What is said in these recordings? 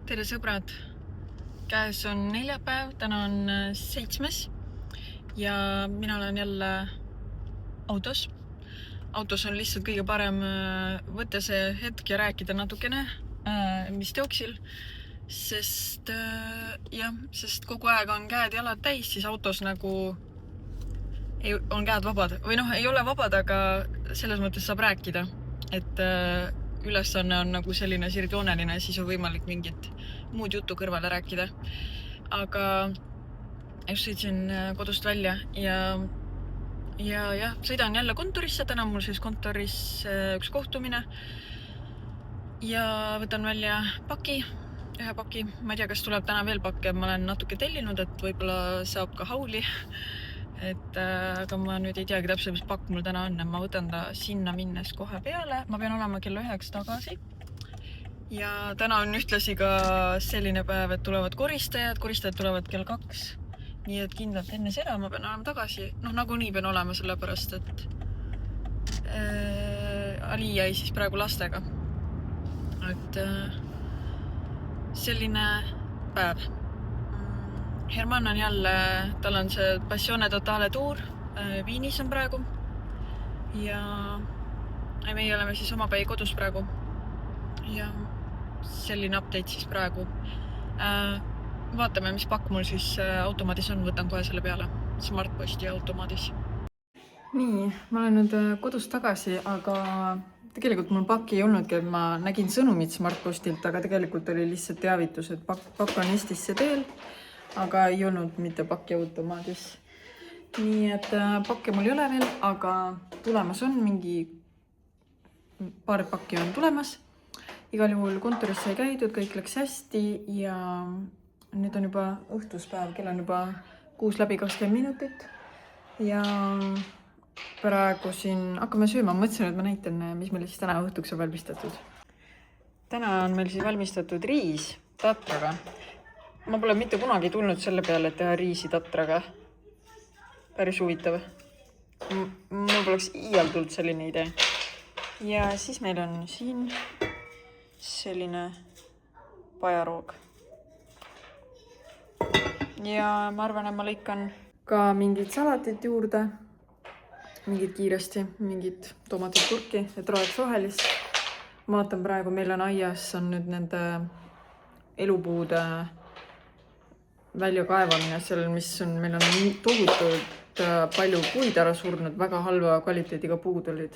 Tere sõbrad, käes on neljapäev, täna on 7. ja mina olen jälle autos. Autos on lihtsalt kõige parem võtta see hetk ja rääkida natukene, mis teoksil, sest kogu aeg on käed ja jalad täis, siis autos nagu on käed vabad või ei ole vabad, aga selles mõttes saab rääkida, et ülesanne on nagu selline sirgjooneline, siis on võimalik mingit muud juttu kõrvale rääkida. Aga just sõitsin kodust välja ja sõidan jälle kontorisse. Täna mul siis kontoris üks kohtumine ja võtan välja ühe paki. Ma ei tea, kas tuleb täna veel pakke, ma olen natuke tellinud, et võib-olla saab ka hauli. Aga ma nüüd ei teagi täpselt, mis pakk mul täna on. Ma võtan ta sinna minnes kohe peale. Ma pean olema kell 9 tagasi. Ja täna on ühtlasi ka selline päev, et tulevad koristajad tulevad kell 2. Nii et kindlalt enne seda ma pean olema tagasi. Nagu nii pean olema, sellepärast, et Ali jäi siis praegu lastega. Et selline päev. Herman on jälle, tal on see Passione Totale tuur, Viinis on praegu ja meie oleme siis omapäi kodus praegu ja selline update siis praegu. Vaatame, mis pakk mul siis automaadis on, võtan kohe selle peale, Smartposti automaadis. Nii, ma olen nüüd kodus tagasi, aga tegelikult mul pakki ei olnudki, et ma nägin sõnumit Smartpostilt, aga tegelikult oli lihtsalt teavitus, et pakk on Eestisse teel, aga ei olnud mitte pakki automaadis. Nii et pakke mul ei ole veel, aga tulemas on paar pakki on tulemas. Igal juhul kontoris sai käidud, kõik läks hästi ja nüüd on juba õhtuspäev, kell on juba 6:20 ja praegu siin hakkame sööma. Mõtlesin, et ma näitan, mis meil siis täna õhtuks on valmistatud. Täna on meil siis valmistatud riis tatraga. Ma pole mitte kunagi tulnud selle peale, et teha riisi tatraga. Päris huvitav. Mul poleks iial tulnud selline idee. Ja siis meil on siin selline pajaroog. Ja ma arvan, et ma lõikan ka mingit salatit juurde. Mingit kiiresti, mingit tomatit kurki, et roheks rohelist. Ma vaatan praegu, meil on aias on nüüd nende elupuude väljakaevamine seal, meil on tohutult palju puid ära surnud, väga halva kvaliteediga puud olid.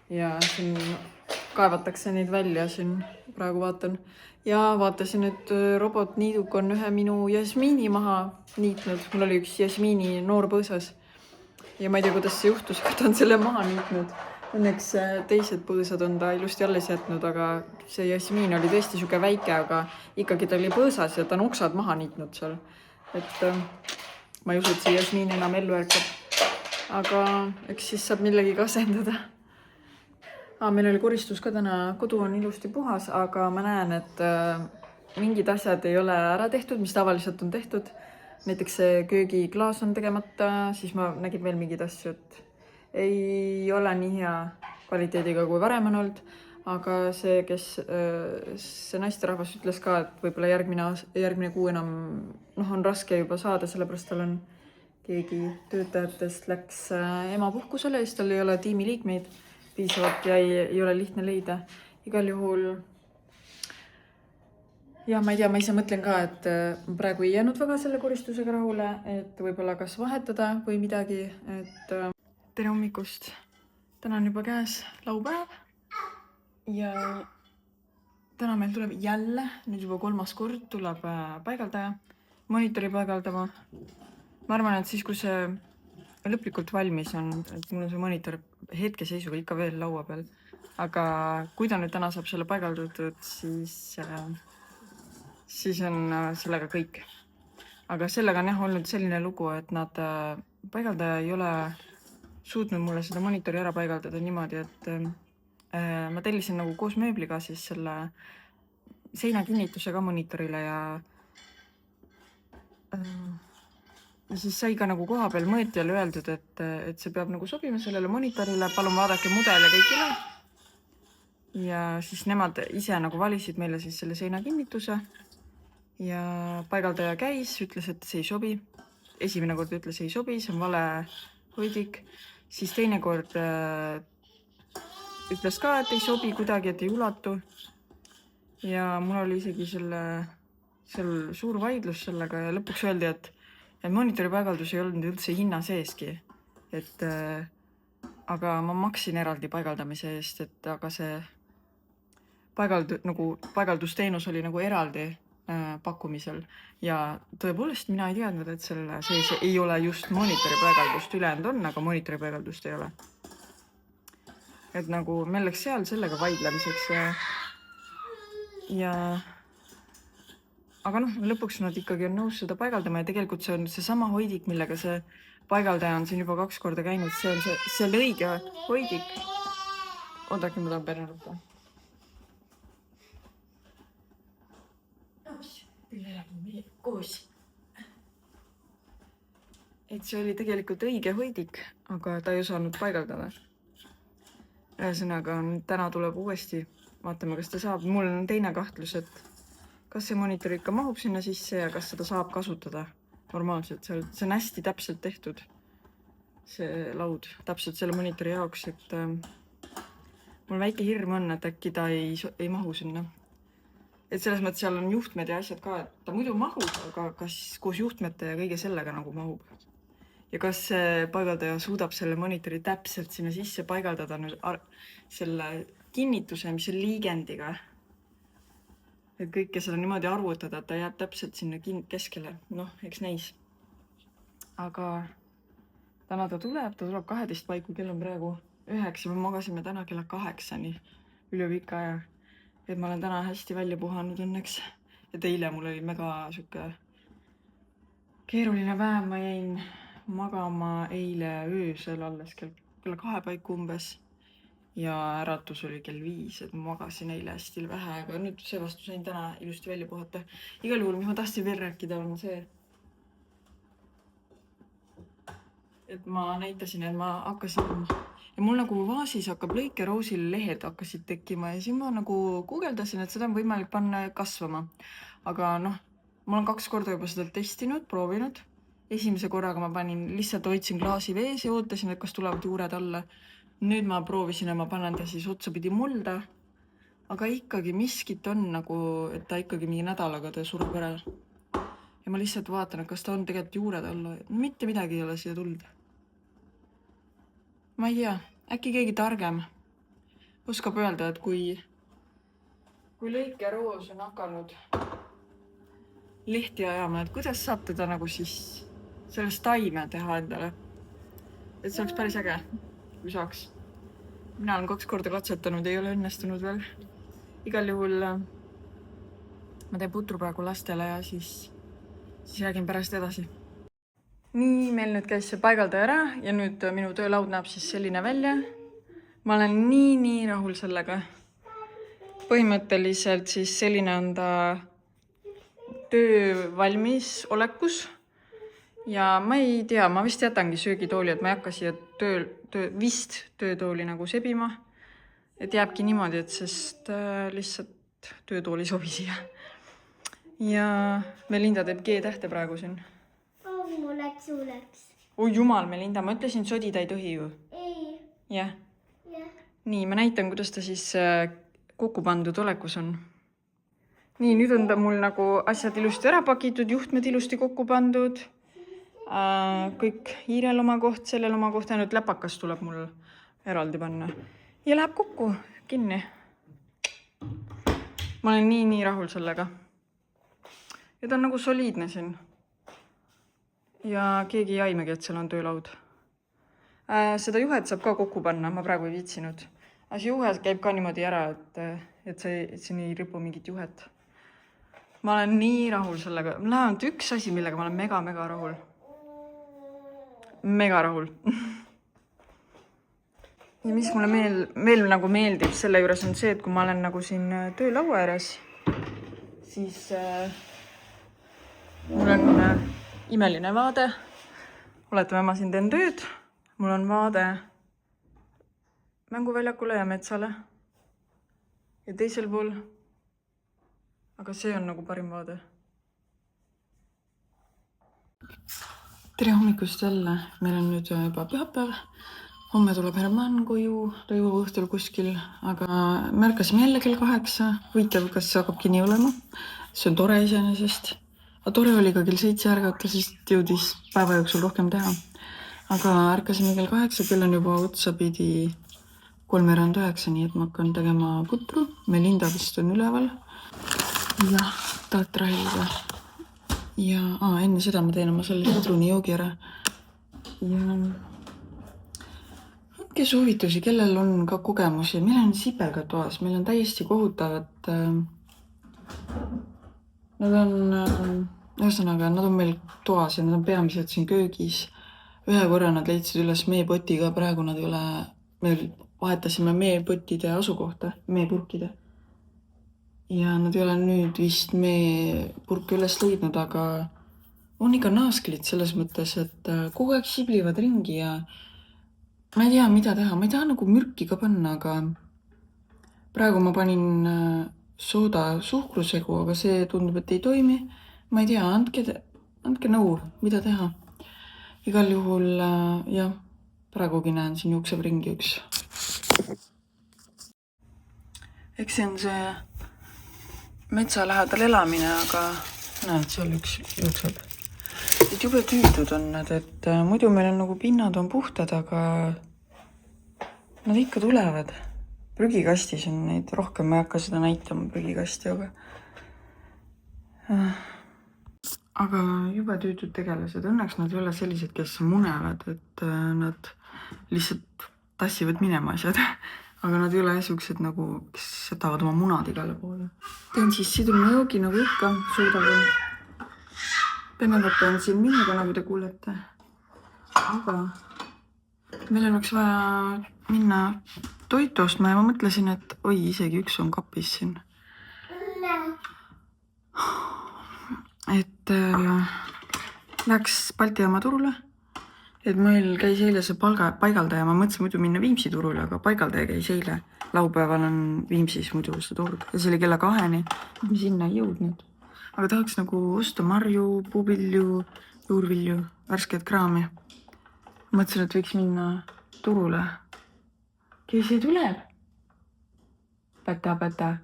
Ja siin kaevatakse neid välja, siin praegu vaatan. Ja vaatasin, et robotniiduk on ühe minu jasmiini maha niitnud. Mul oli üks jasmiini noor põõsas. Ja ma ei tea, kuidas see juhtus, aga ta on selle maha niitnud. Õnneks teised põõsad on ta ilusti alles jätnud, aga see jasmiin oli tõesti siuke väike, aga ikkagi ta oli põõsas ja ta on oksad maha niitnud seal. Et ma ei usu, et see jasmiin enam ellu ärkab. Aga eks siis saab millegi asendada. Meil oli koristus ka täna, kodu on ilusti puhas, aga ma näen, et mingid asjad ei ole ära tehtud, mis tavaliselt on tehtud. Näiteks see köögiklaas on tegemata, siis ma nägin veel mingid asju, et ei ole nii hea kvaliteediga kui varem on olnud, aga see naisterahvas ütles ka, et võib-olla järgmine kuu enam on raske juba saada, sellepärast tal on keegi töötajatest läks emapuhkusele, siis tal ei ole tiimiliikmeid piisavalt ja ei ole lihtne leida. Igal juhul ja ma ei tea, ma ise mõtlen ka, et praegu ei jäänud väga selle koristusega rahule, et võib-olla kas vahetada või midagi, et tere hommikust. Täna on juba käes laupäev ja täna meil tuleb jälle, nüüd juba 3. kord tuleb paigaldaja, monitori paigaldama. Ma arvan, et siis, kui see lõplikult valmis on, et mul on see monitor hetkeseisuga ikka veel laua peal, aga kui ta nüüd täna saab selle paigaldatud, siis on sellega kõik. Aga sellega on olnud selline lugu, et paigaldaja ei ole suutnud mulle seda monitori ära paigaldada niimoodi, et ma tellisin nagu koos mööbliga siis selle seinakinnituse ka monitorile ja siis sai ka nagu koha peal mõõtjale öeldud, et see peab nagu sobima sellele monitorile, palun vaadake mudel ja kõik üle. Ja siis nemad ise nagu valisid meile siis selle seinakinnituse ja paigaldaja käis, ütles, et see ei sobi. Esimene kord ütles, ei sobi, see on vale hoidik. Siis teine kord ütles ka, et ei sobi kuidagi, et ei ulatu. Ja mul oli isegi seal suur vaidlus sellega ja lõpuks öeldi, et monitori paigaldus ei olnud üldse hinna seeski. Aga ma maksin eraldi paigaldamise eest, et aga see paigaldusteenus oli nagu eraldi pakkumisel. Ja tõepoolest mina ei teadnud, et selle sees ei ole just monitori paigaldust, ülejäänud on, aga monitori paigaldust ei ole. Et nagu meil läks seal sellega vaidlemiseks ja aga lõpuks nad ikkagi on nõus seda paigaldama ja tegelikult see on seesama hoidik, millega see paigaldaja on siin juba 2 korda käinud. See on see õige hoidik. Oodake, ma tahan Bernaruta. Koos. Et see oli tegelikult õige hoidik, aga ta ei osanud paigaldada. Ühesõnaga, täna tuleb uuesti. Vaatame, kas ta saab. Mul on teine kahtlus, et kas see monitor ikka mahub sinna sisse ja kas seda saab kasutada normaalselt. See on hästi täpselt tehtud, see laud, täpselt selle monitori jaoks, et mul väike hirm on, et äkki ta ei mahu sinna. Et selles mõttes seal on juhtmed ja asjad ka, et ta muidu mahub, aga kas koos juhtmete ja kõige sellega nagu mahub. Ja kas see paigaldaja suudab selle monitori täpselt sinna sisse paigaldada nüüd selle kinnituse, mis on liigendiga. Et kõike seda niimoodi arvutada, et ta jääb täpselt sinna keskele. Eks näis. Aga täna ta tuleb 12 paiku, kell on praegu 9. Me magasime täna kella 8-ni üle pika aja. Et ma olen täna hästi välja puhanud õnneks. Et eile mul oli mega siuke keeruline päev. Ma jäin magama eile öösel alles kella 2 paiku umbes. Ja äratus oli kell 5, et ma magasin eile hästi vähe, aga nüüd seevastu sain täna ilusti välja puhata. Igal juhul, mis ma tahtsin veel rääkida, on see, et ma näitasin, et ma hakkasin ja mul nagu vaasis hakkab lõikeroosil lehed hakkasid tekkima ja siis ma nagu guugeldasin, et seda on võimalik panna kasvama. Aga ma olen 2 korda juba seda testinud, proovinud. Esimese korraga ma lihtsalt hoidsin klaasi vees ja ootasin, et kas tulevad juured alla. Nüüd ma proovisin ja ma panen ta siis otsapidi mulda, aga ikkagi miskit on nagu, et ta ikkagi mingi nädalaga ta surub ära. Ja ma lihtsalt vaatan, et kas ta on tegelikult juured alla. Mitte midagi ei ole siia tulnud. Ma ei tea, äkki keegi targem oskab öelda, et kui lõikeroos on hakanud lehti ajama, et kuidas saab teda nagu siis sellest taime teha endale. Et see oleks päris äge. Kui saaks. Mina olen 2 korda katsetanud, ei ole õnnestunud veel. Igal juhul ma teen putru praegu lastele ja siis räägin pärast edasi. Nii, meil nüüd käis see paigaldaja ära ja nüüd minu töölaud näeb siis selline välja. Ma olen nii rahul sellega. Põhimõtteliselt siis selline on ta töö valmis olekus. Ja ma ei tea, ma vist jätangi söögitooli, et ma ei hakka siia töötooli nagu sebima. Et jääbki niimoodi, et sest lihtsalt töötooli sobi siia. Ja Melinda teeb G-tähte praegu siin. Mul läks. Oi jumal, Melinda, ma ütlesin, sodida ei tohi ju. Ei. Jah. Nii, ma näitan, kuidas ta siis kokku pandud olekus on. Nii, nüüd on ta mul nagu asjad ilusti ära pakitud, juhtmed ilusti kokku pandud. Kõik hiirel oma koht, sellel oma koht, ainult läpakas tuleb mul eraldi panna. Ja läheb kokku, kinni. Ma olen nii rahul sellega. Ja ta on nagu soliidne siin. Ja keegi ei aimegi, et seal on töölaud. Seda juhet saab ka kokku panna, ma praegu ei viitsinud. Aga see juhe käib ka niimoodi ära, et siin ei ripu mingit juhet. Ma olen nii rahul sellega. Mul on ainult üks asi, millega ma olen mega rahul. Mega rahul. Ja mis mulle veel nagu meeldib selle juures on see, et kui ma olen nagu siin töölaua ääres, siis mul on imeline vaade. Oletame, ma siin teen tööd. Mul on vaade mänguväljakule ja metsale. Ja teisel pool. Aga see on nagu parim vaade. tere hommikust jälle, meil on nüüd juba pühapäev. Homme tuleb Herman koju lõivuva õhtul kuskil, aga märkasime jälle kell 8. Huvitav, kas hakkabki nii olema. See on tore iseenesest. Aga tore oli ka kell 7 ärgata, sest jõudis päeva jooksul rohkem teha. Aga ärkasime kell 8, kell on juba otsapidi 8:03, nii et ma hakkan tegema putru. Melinda vist on üleval. Jah, tahad rahilda. Ja enne seda ma teen oma selle pudruni joogi ära. Ja andke soovitusi, kellel on ka kogemusi. Meil on sipelgad toas, meil on täiesti kohutavad. Nad on, ühesõnaga, nad on meil toas ja nad on peamiselt siin köögis. Ühe korra nad leidsid üles meepotiga, praegu nad ei ole, me vahetasime meepotide asukohta, meepurkide. Ja nad ei ole nüüd vist meepurke üles leidnud, aga on ikka naasklid selles mõttes, et kogu aeg siblivad ringi ja ma ei tea, mida teha. Ma ei taha nagu mürki ka panna, aga praegu ma panin sooda suhkrusegu, aga see tundub, et ei toimi. Ma ei tea, andke nõu, mida teha. Igal juhul, jah, praegugi näen siin jookseb ringi üks. Eks see on see metsa lähedal elamine, aga näed, seal üks jookseb. Et jube tüütud on nad, et muidu meil on nagu pinnad on puhtad, aga nad ikka tulevad. Prügikastis on neid rohkem, ma ei hakka seda näitama prügikasti, aga jube tüütud tegelased. Õnneks nad ei ole sellised, kes munevad, et nad lihtsalt tassivad minema asjad. Aga nad ei ole siuksed nagu, kes setavad oma munad igale poole. Teen siis sidrunijoogi nagu ikka, suudaga. Penelope on siin minuga, nagu te kuulete. Aga meil oleks vaja minna toitu ostma ja ma mõtlesin, et oi, isegi üks on kapis siin. Et läks Balti jaama turule. Et meil käis eile see paigaldaja, ma mõtlesin muidu minna Viimsi turule, aga paigaldaja käis eile. Laupäeval on Viimsis muidu see turg ja see oli kella 2-ni, me sinna ei jõudnud. Aga tahaks nagu osta marju, puuvilju, juurvilju, värsket kraami. Mõtlesin, et võiks minna turule. Kes see tuleb? Päta.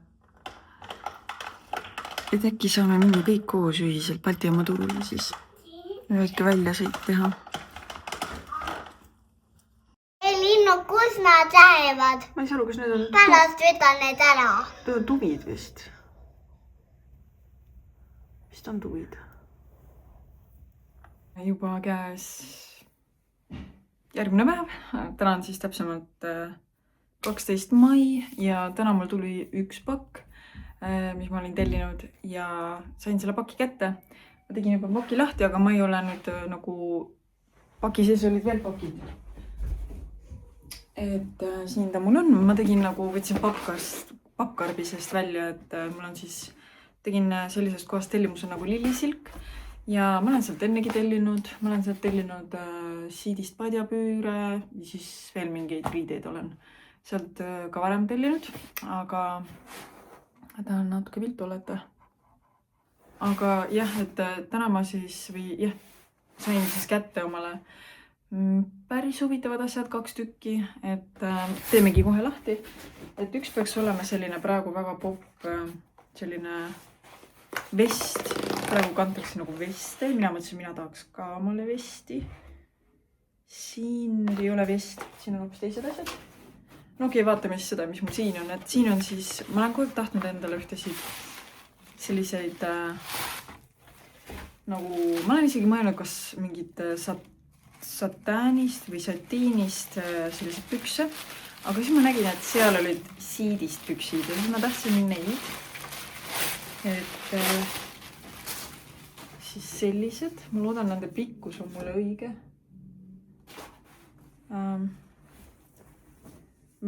Et äkki saame minna kõik koos ühiselt Balti jaama turule siis. Väike väljasõit teha. Kus nad lähevad? Ma ei saa aru, kas need on... Pärast võtan need ära. Need on tuvid vist. Vist on tuvid. Juba käes järgmine päev. Täna on siis täpsemalt 12. mai ja täna mul tuli üks pakk, mis ma olin tellinud ja sain selle paki kätte. Ma tegin juba paki lahti, aga ma ei ole nüüd nagu paki sees olid veel pakid. Et siin ta mul on, ma tegin nagu, võtsin pappkarbisest välja, et mul on siis, tegin sellisest kohast tellimuse nagu lillisilk ja ma olen sealt ennegi tellinud, ma olen sealt tellinud siidist padjapüüre ja siis veel mingeid riideid olen sealt ka varem tellinud, aga ta on natuke viltu olete. Aga jah, et täna ma siis, või jah, sain siis kätte omale päris huvitavad asjad, 2 tükki, et teemegi kohe lahti. Et üks peaks olema selline praegu väga popp, selline vest. Praegu kantakse nagu veste. Mina mõtlesin, mina tahaks ka omale vesti. Siin ei ole vest, siin on hoopis teised asjad. No okei, vaatame siis seda, mis mul siin on. Et siin on siis, ma olen kogu aeg tahtnud endale ühtesid selliseid nagu, ma olen isegi mõelnud, kas mingid satäänist või satiinist sellised pükse, aga siis ma nägin, et seal olid siidist püksid ja siis ma tahtsin neid, et siis sellised, ma loodan, nende pikkus on mulle õige.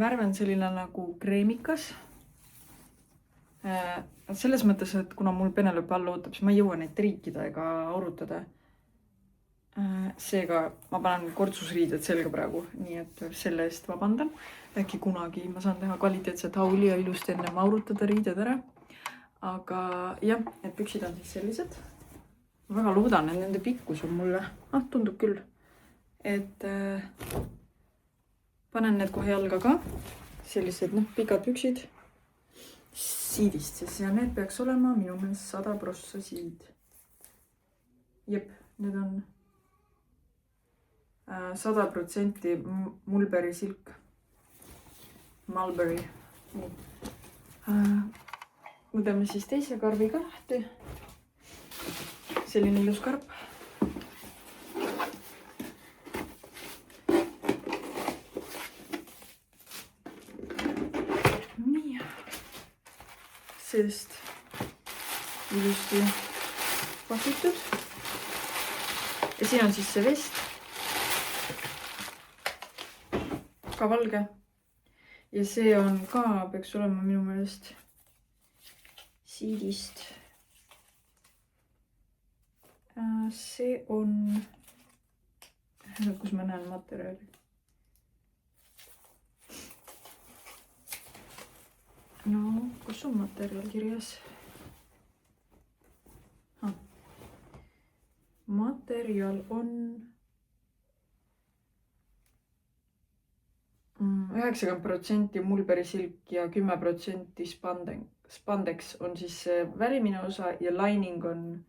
Värv on selline nagu kreemikas. Selles mõttes, et kuna mul Penelope all ootab, siis ma ei jõua neid triikida ega aurutada. Seega ma panen kortsusriided selga praegu, nii et selle eest vabandan. Äkki kunagi ma saan teha kvaliteetset hauli ja ilusti enne aurutada riided ära. Aga jah, need püksid on siis sellised. Ma väga loodan, et nende pikkus on mulle, tundub küll, et panen need kohe jalga ka. Sellised pikad püksid siidist, ja need peaks olema minu meelest 100% siid. Jep, need on 100% Mulberry silk. Mulberry. Võtame siis teise karbi ka lahti. Selline ilus karp. Nii. Sellest ilusti pakitud. Ja siin on siis see vest. Ka valge. Ja see on ka, peaks olema minu meelest siidist. See on, kus ma näen materjali. No, kus on materjal kirjas? Materjal on 90% Mulberry silk ja 10% spandex on siis välimine osa ja lining on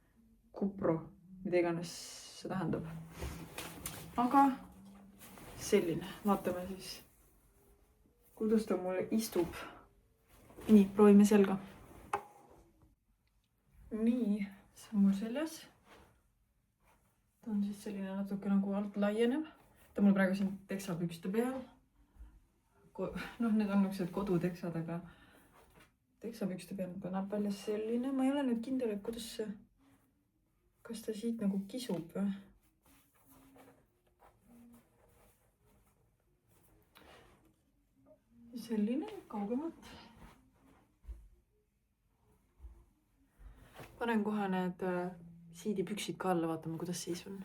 kupro, mida iganes see tähendab. Aga selline, vaatame siis, kuidas ta mulle istub. Nii, proovime selga. Nii, see on mul seljas. Ta on siis selline natuke nagu alt laienev. Ta mul praegu siin teksapükste peal. Need on niisugused koduteksad, aga teksapükste peal ta näeb välja selline. Ma ei ole nüüd kindel, et kuidas see, kas ta siit nagu kisub või? Selline kaugemalt. Panen kohe need siidipüksid ka alla, vaatame, kuidas siis on.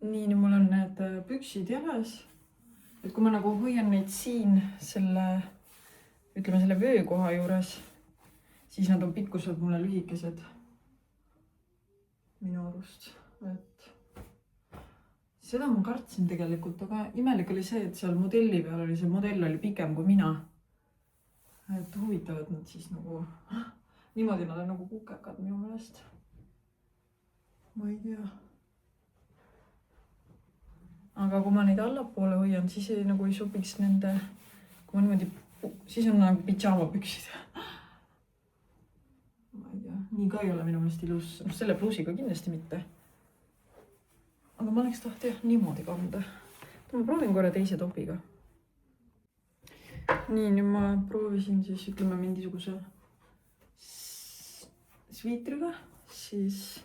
Nii, nüüd mul on need püksid jalas. Et kui ma nagu hoian neid siin selle, ütleme selle vöökoha juures, siis nad on pikkuselt mulle lühikesed minu arust. Et seda ma kartsin tegelikult, aga imelik oli see, et seal modelli peal oli, see modell oli pikem kui mina. Et huvitavad nad siis nagu, niimoodi nad on nagu kukekad minu meelest. Ma ei tea. Aga kui ma neid allapoole hoian, siis nagu ei sobiks nende, kui ma niimoodi, siis on nagu pidžaama püksid. Ma ei tea, nii ka ei ole minu meelest ilus, selle pluusiga kindlasti mitte. Aga ma oleks tahtnud niimoodi kanda. Ma proovin korra teise topiga. Nii, nüüd ma proovisin siis, ütleme, mingisuguse sviitriga, siis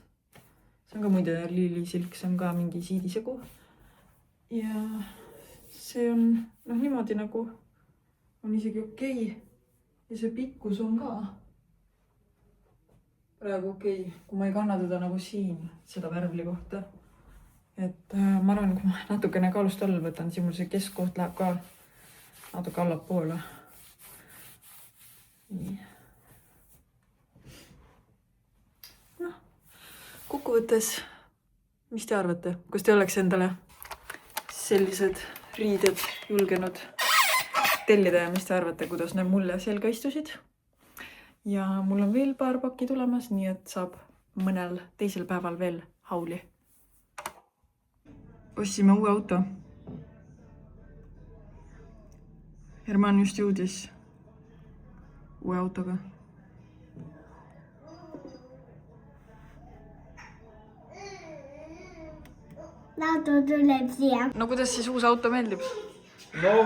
see on ka muide liilisilk, see on ka mingi siidisegu. Ja see on, niimoodi nagu on isegi okei. Ja see pikkus on ka praegu okei, kui ma ei kanna teda nagu siin, seda värvli kohta. Et ma arvan, kui ma natukene kaalust all võtan, siis mul see keskkoht läheb ka natuke allapoole. Nii. Kokkuvõttes, mis te arvate? Kas te oleks endale sellised riided julgenud tellida ja mis te arvate, kuidas need mulle selga istusid? Ja mul on veel paar pakki tulemas, nii et saab mõnel teisel päeval veel hauli. Ostsime uue auto. Herman just jõudis uue autoga. Auto tuleb siia. No kuidas siis uus auto meeldib? No,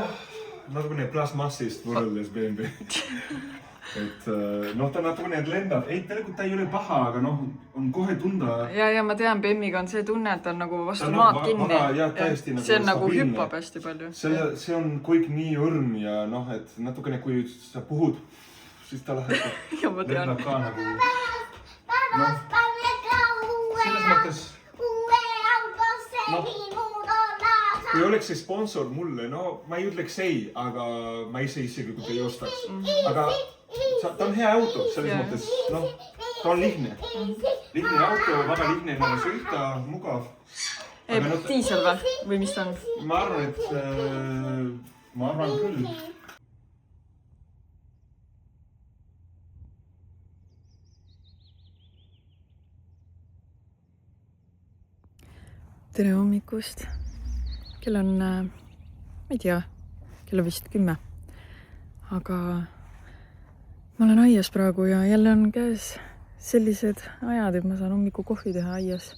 natukene plasmassist võrreldes BMW. Et ta natukene lendab. Ei, tegelikult ta ei ole paha, aga on kohe tunda. Ja ma tean, BMW-ga on see tunne, et ta on nagu vastu maad kinni. See on nagu hüppab hästi palju. See on kõik nii õrn ja et natukene kui sa puhud, siis ta läheb. Ja ma tean. Lendab ka nagu. Selles mõttes. Kui oleks see sponsor mulle, ma ei ütleks ei, aga ma ise isegi ei ostaks. Aga ta on hea auto, selles mõttes, ta on lihtne. lihtne auto, väga lihtne nagu sõita, mugav. Diisel või mis ta on? Ma arvan küll. Tere hommikust. Kell on, ma ei tea, kell on vist 10. Aga ma olen aias praegu ja jälle on käes sellised ajad, et ma saan hommiku kohvi teha aias.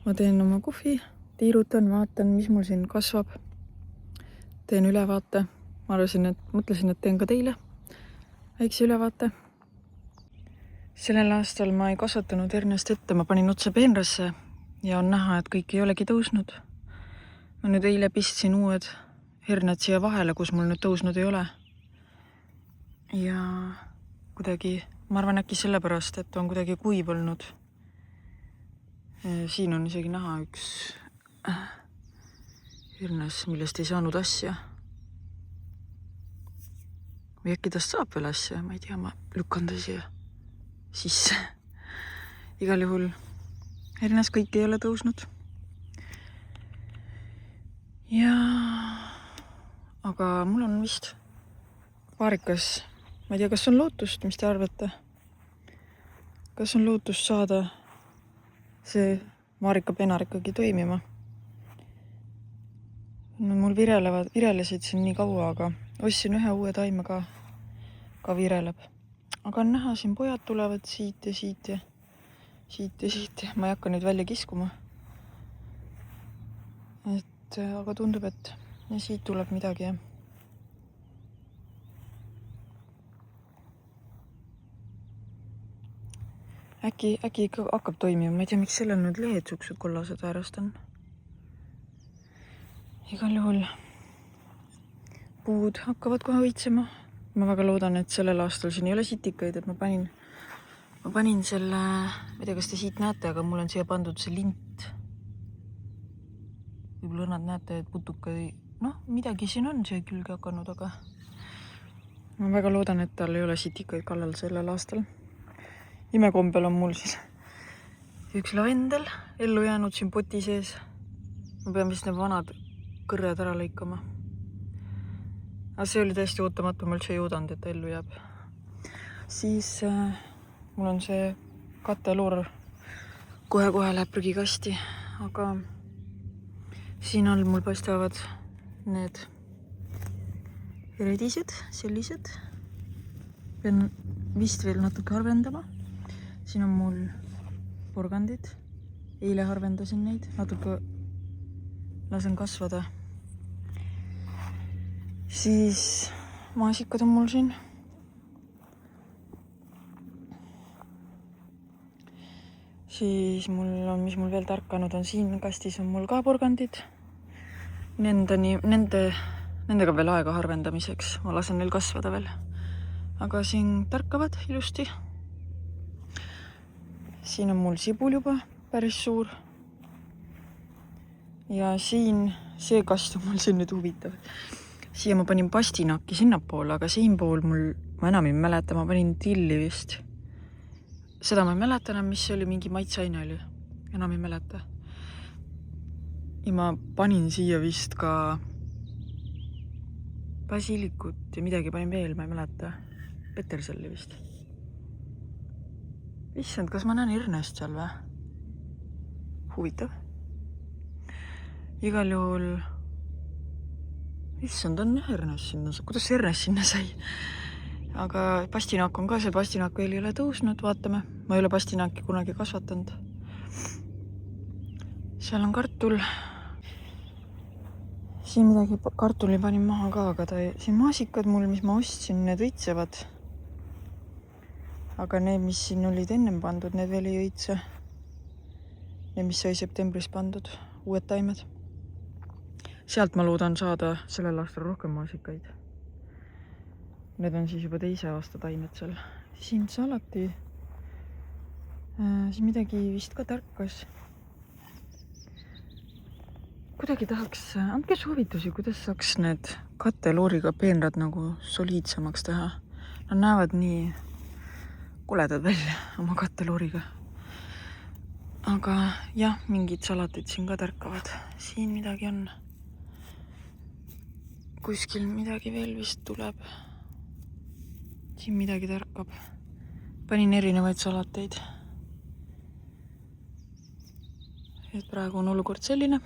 Ma teen oma kohvi, tiirutan, vaatan, mis mul siin kasvab. Teen ülevaate. Ma mõtlesin, et teen ka teile väikse ülevaate. Sellel aastal ma ei kasvatanud hernest ette, ma panin otse peenrasse ja on näha, et kõik ei olegi tõusnud. Ma nüüd eile pistsin uued herned siia vahele, kus mul nüüd tõusnud ei ole. Ja kuidagi, ma arvan äkki sellepärast, et on kuidagi kuiv olnud. Siin on isegi näha üks hernes, millest ei saanud asja. Või äkki tast saab veel asja, ma ei tea, ma lükkan ta siia sisse. Igal juhul hernes kõik ei ole tõusnud. Ja aga mul on vist vaarikas. Ma ei tea, kas on lootust, mis te arvate? Kas on lootust saada see vaarikapenar ikkagi toimima? Mul virelesid siin nii kaua, aga ostsin ühe uue taime ka vireleb. Aga on näha, siin pojad tulevad siit ja siit ja siit ja siit. Ma ei hakka nüüd välja kiskuma. Aga tundub, et ja siit tuleb midagi. Äkki ikka hakkab toimima. Ma ei tea, miks sellel nüüd lehed suksed kollased äärast on. Igal juhul puud hakkavad kohe õitsema. Ma väga loodan, et sellel aastal siin ei ole sitikaid, et ma panin selle, ma ei tea, kas te siit näete, aga mul on siia pandud see lint. Võib-olla nad näete, et putuka midagi siin on siia külge hakanud, aga ma väga loodan, et tal ei ole sitikaid kallal sellel aastal. Imekombel on mul siis üks lavendel ellu jäänud siin poti sees. Ma pean vist need vanad kõrred ära lõikama. Aga see oli täiesti ootamatu, ma üldse ei oodanud, et ta ellu jääb. Siis mul on see katteloor kohe läheb prügikasti, aga siin all mul paistavad need redised, sellised. Pean vist veel natuke harvendama. Siin on mul porgandid. Eile harvendasin neid, natuke lasen kasvada. Siis maasikad on mul siin. Siis mis mul veel tarkanud on, siin kastis on mul ka porgandid. Nendega veel aega harvendamiseks, ma lasen neil kasvada veel. Aga siin tarkavad ilusti. Siin on mul sibul juba päris suur. Ja siin, see kast on mul siin nüüd huvitav. Siia ma panin pastinaki sinnapoole, aga siinpool ma enam ei mäleta, ma panin tilli vist. Seda ma ei mäleta enam, mis oli, mingi maitsaine oli. Enam ei mäleta. Ja ma panin siia vist ka basilikut ja midagi panin veel, ma ei mäleta. Peterselli vist. Issand, kas ma näen hernest seal või? Huvitav. Igal juhul... Issand, on hernes sinna. Kuidas hernes sinna sai? Aga pastinak on ka, see pastinak veel ei ole tõusnud, vaatame. Ma ei ole pastinaki kunagi kasvatanud. Seal on kartul. Siin midagi kartuli panin maha ka, aga siin maasikad mul, mis ma ostsin, need õitsevad. Aga need, mis siin olid ennem pandud, need veel ei õitse. Ja mis sai septembris pandud, uued taimed. Sealt ma loodan saada sellel aastal rohkem maasikaid. Need on siis juba teise aasta taimed seal. Siin salati. Siin midagi vist ka tärkas. Kuidagi tahaks, andke soovitusi, kuidas saaks need kattelooriga peenrad nagu soliidsemaks teha. Nad näevad nii koledad välja oma kattelooriga. aga jah, mingid salatid siin ka tärkavad. Siin midagi on. Kuskil midagi veel vist tuleb. Siin midagi tärkab. Panin erinevaid salateid. Et praegu on olukord selline.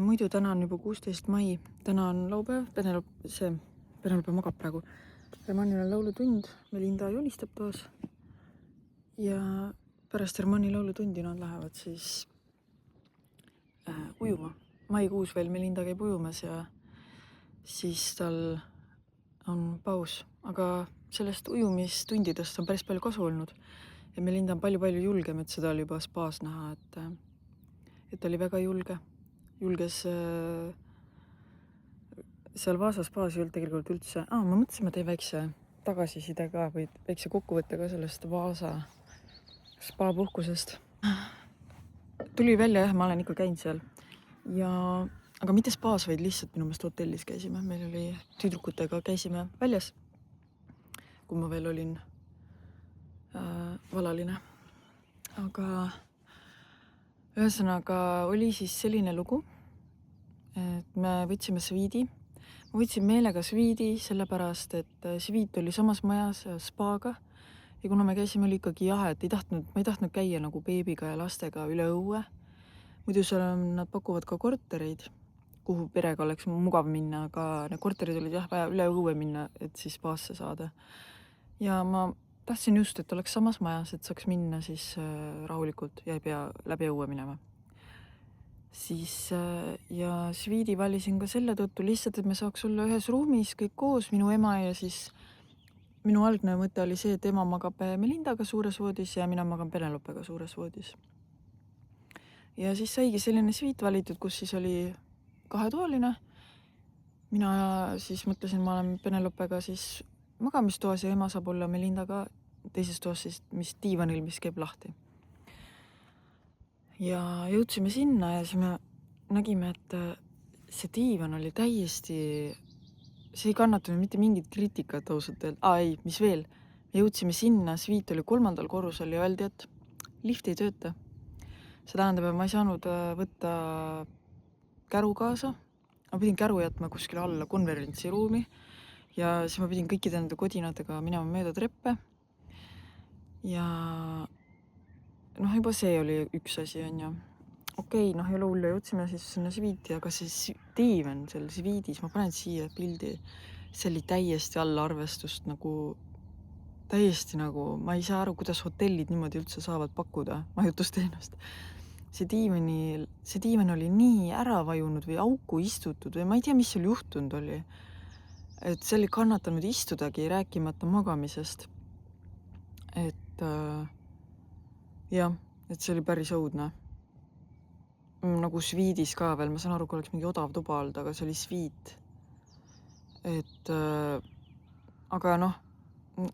Muidu täna on juba 16. mai. Täna on laupäev. Penelope magab praegu. Hermannil on laulutund. Melinda joonistab toas. Ja pärast Hermanni laulutundi nad lähevad siis ujuma. Maikuus veel Melinda käib ujumas ja siis tal on paus. Aga sellest ujumistundidest on päris palju kasu olnud. Ja Melinda on palju julgem, et seda oli juba spaas näha, et oli väga julge. Julges seal Vaasa spaas ei olnud tegelikult üldse. Ma mõtlesin, ma teen väikse tagasiside ka või väikse kokkuvõtte ka sellest Vaasa spa puhkusest. Tuli välja, ma olen ikka käinud seal. Aga mitte spaas, vaid lihtsalt minu meelest hotellis käisime. Meil oli tüdrukutega, käisime väljas, kui ma veel olin valaline. Aga ühesõnaga oli siis selline lugu, et me võtsime sviidi. Ma võtsin meelega sviidi sellepärast, et sviit oli samas majas spaaga. Ja kuna me käisime, oli ikkagi jahe, et ma ei tahtnud käia nagu beebiga ja lastega üle õue. Muidu seal nad pakuvad ka kortereid, kuhu perega oleks mugav minna, aga need korterid olid vaja üle õue minna, et siis spaasse saada. Ja ma tahtsin just, et oleks samas majas, et saaks minna siis rahulikult ja ei pea läbi õue minema. Siis ja sviidi valisin ka selle tõttu lihtsalt, et me saaks olla ühes ruumis kõik koos, minu ema ja siis minu algne mõte oli see, et ema magab Melindaga suures voodis ja mina magan Penelopega suures voodis. Ja siis saigi selline sviit valitud, kus siis oli kahetoaline. Mina siis mõtlesin, ma olen Penelopega siis magamistoas ja ema saab olla Melindaga teises toas siis, mis diivanil, mis käib lahti. Ja jõudsime sinna ja siis me nägime, et see diivan oli täiesti... See ei kannatanud mitte mingit kriitikat ausalt öelda. Ei, mis veel? Me jõudsime sinna, sviit oli 3. korrusel ja öeldi, et lift ei tööta. See tähendab, et ma ei saanud võtta käru kaasa. Ma pidin käru jätma kuskile alla konverentsiruumi ja siis ma pidin kõikide nende kodinatega minema mööda treppe. Ja juba see oli üks asi, on ju. Okei, ei ole hullu, jõudsime siis sinna sviiti, aga see diivan seal sviidis, ma panen siia pildi, see oli täiesti alla arvestust, täiesti ma ei saa aru, kuidas hotellid niimoodi üldse saavad pakkuda majutusteenust. See diivan oli nii ära vajunud või auku istutud või ma ei tea, mis seal juhtunud oli. Et see oli kannatanud istudagi, rääkimata magamisest. Et see oli päris õudne. Nagu sviidis ka veel, ma saan aru, kui oleks mingi odav tuba olnud, aga see oli sviit. Aga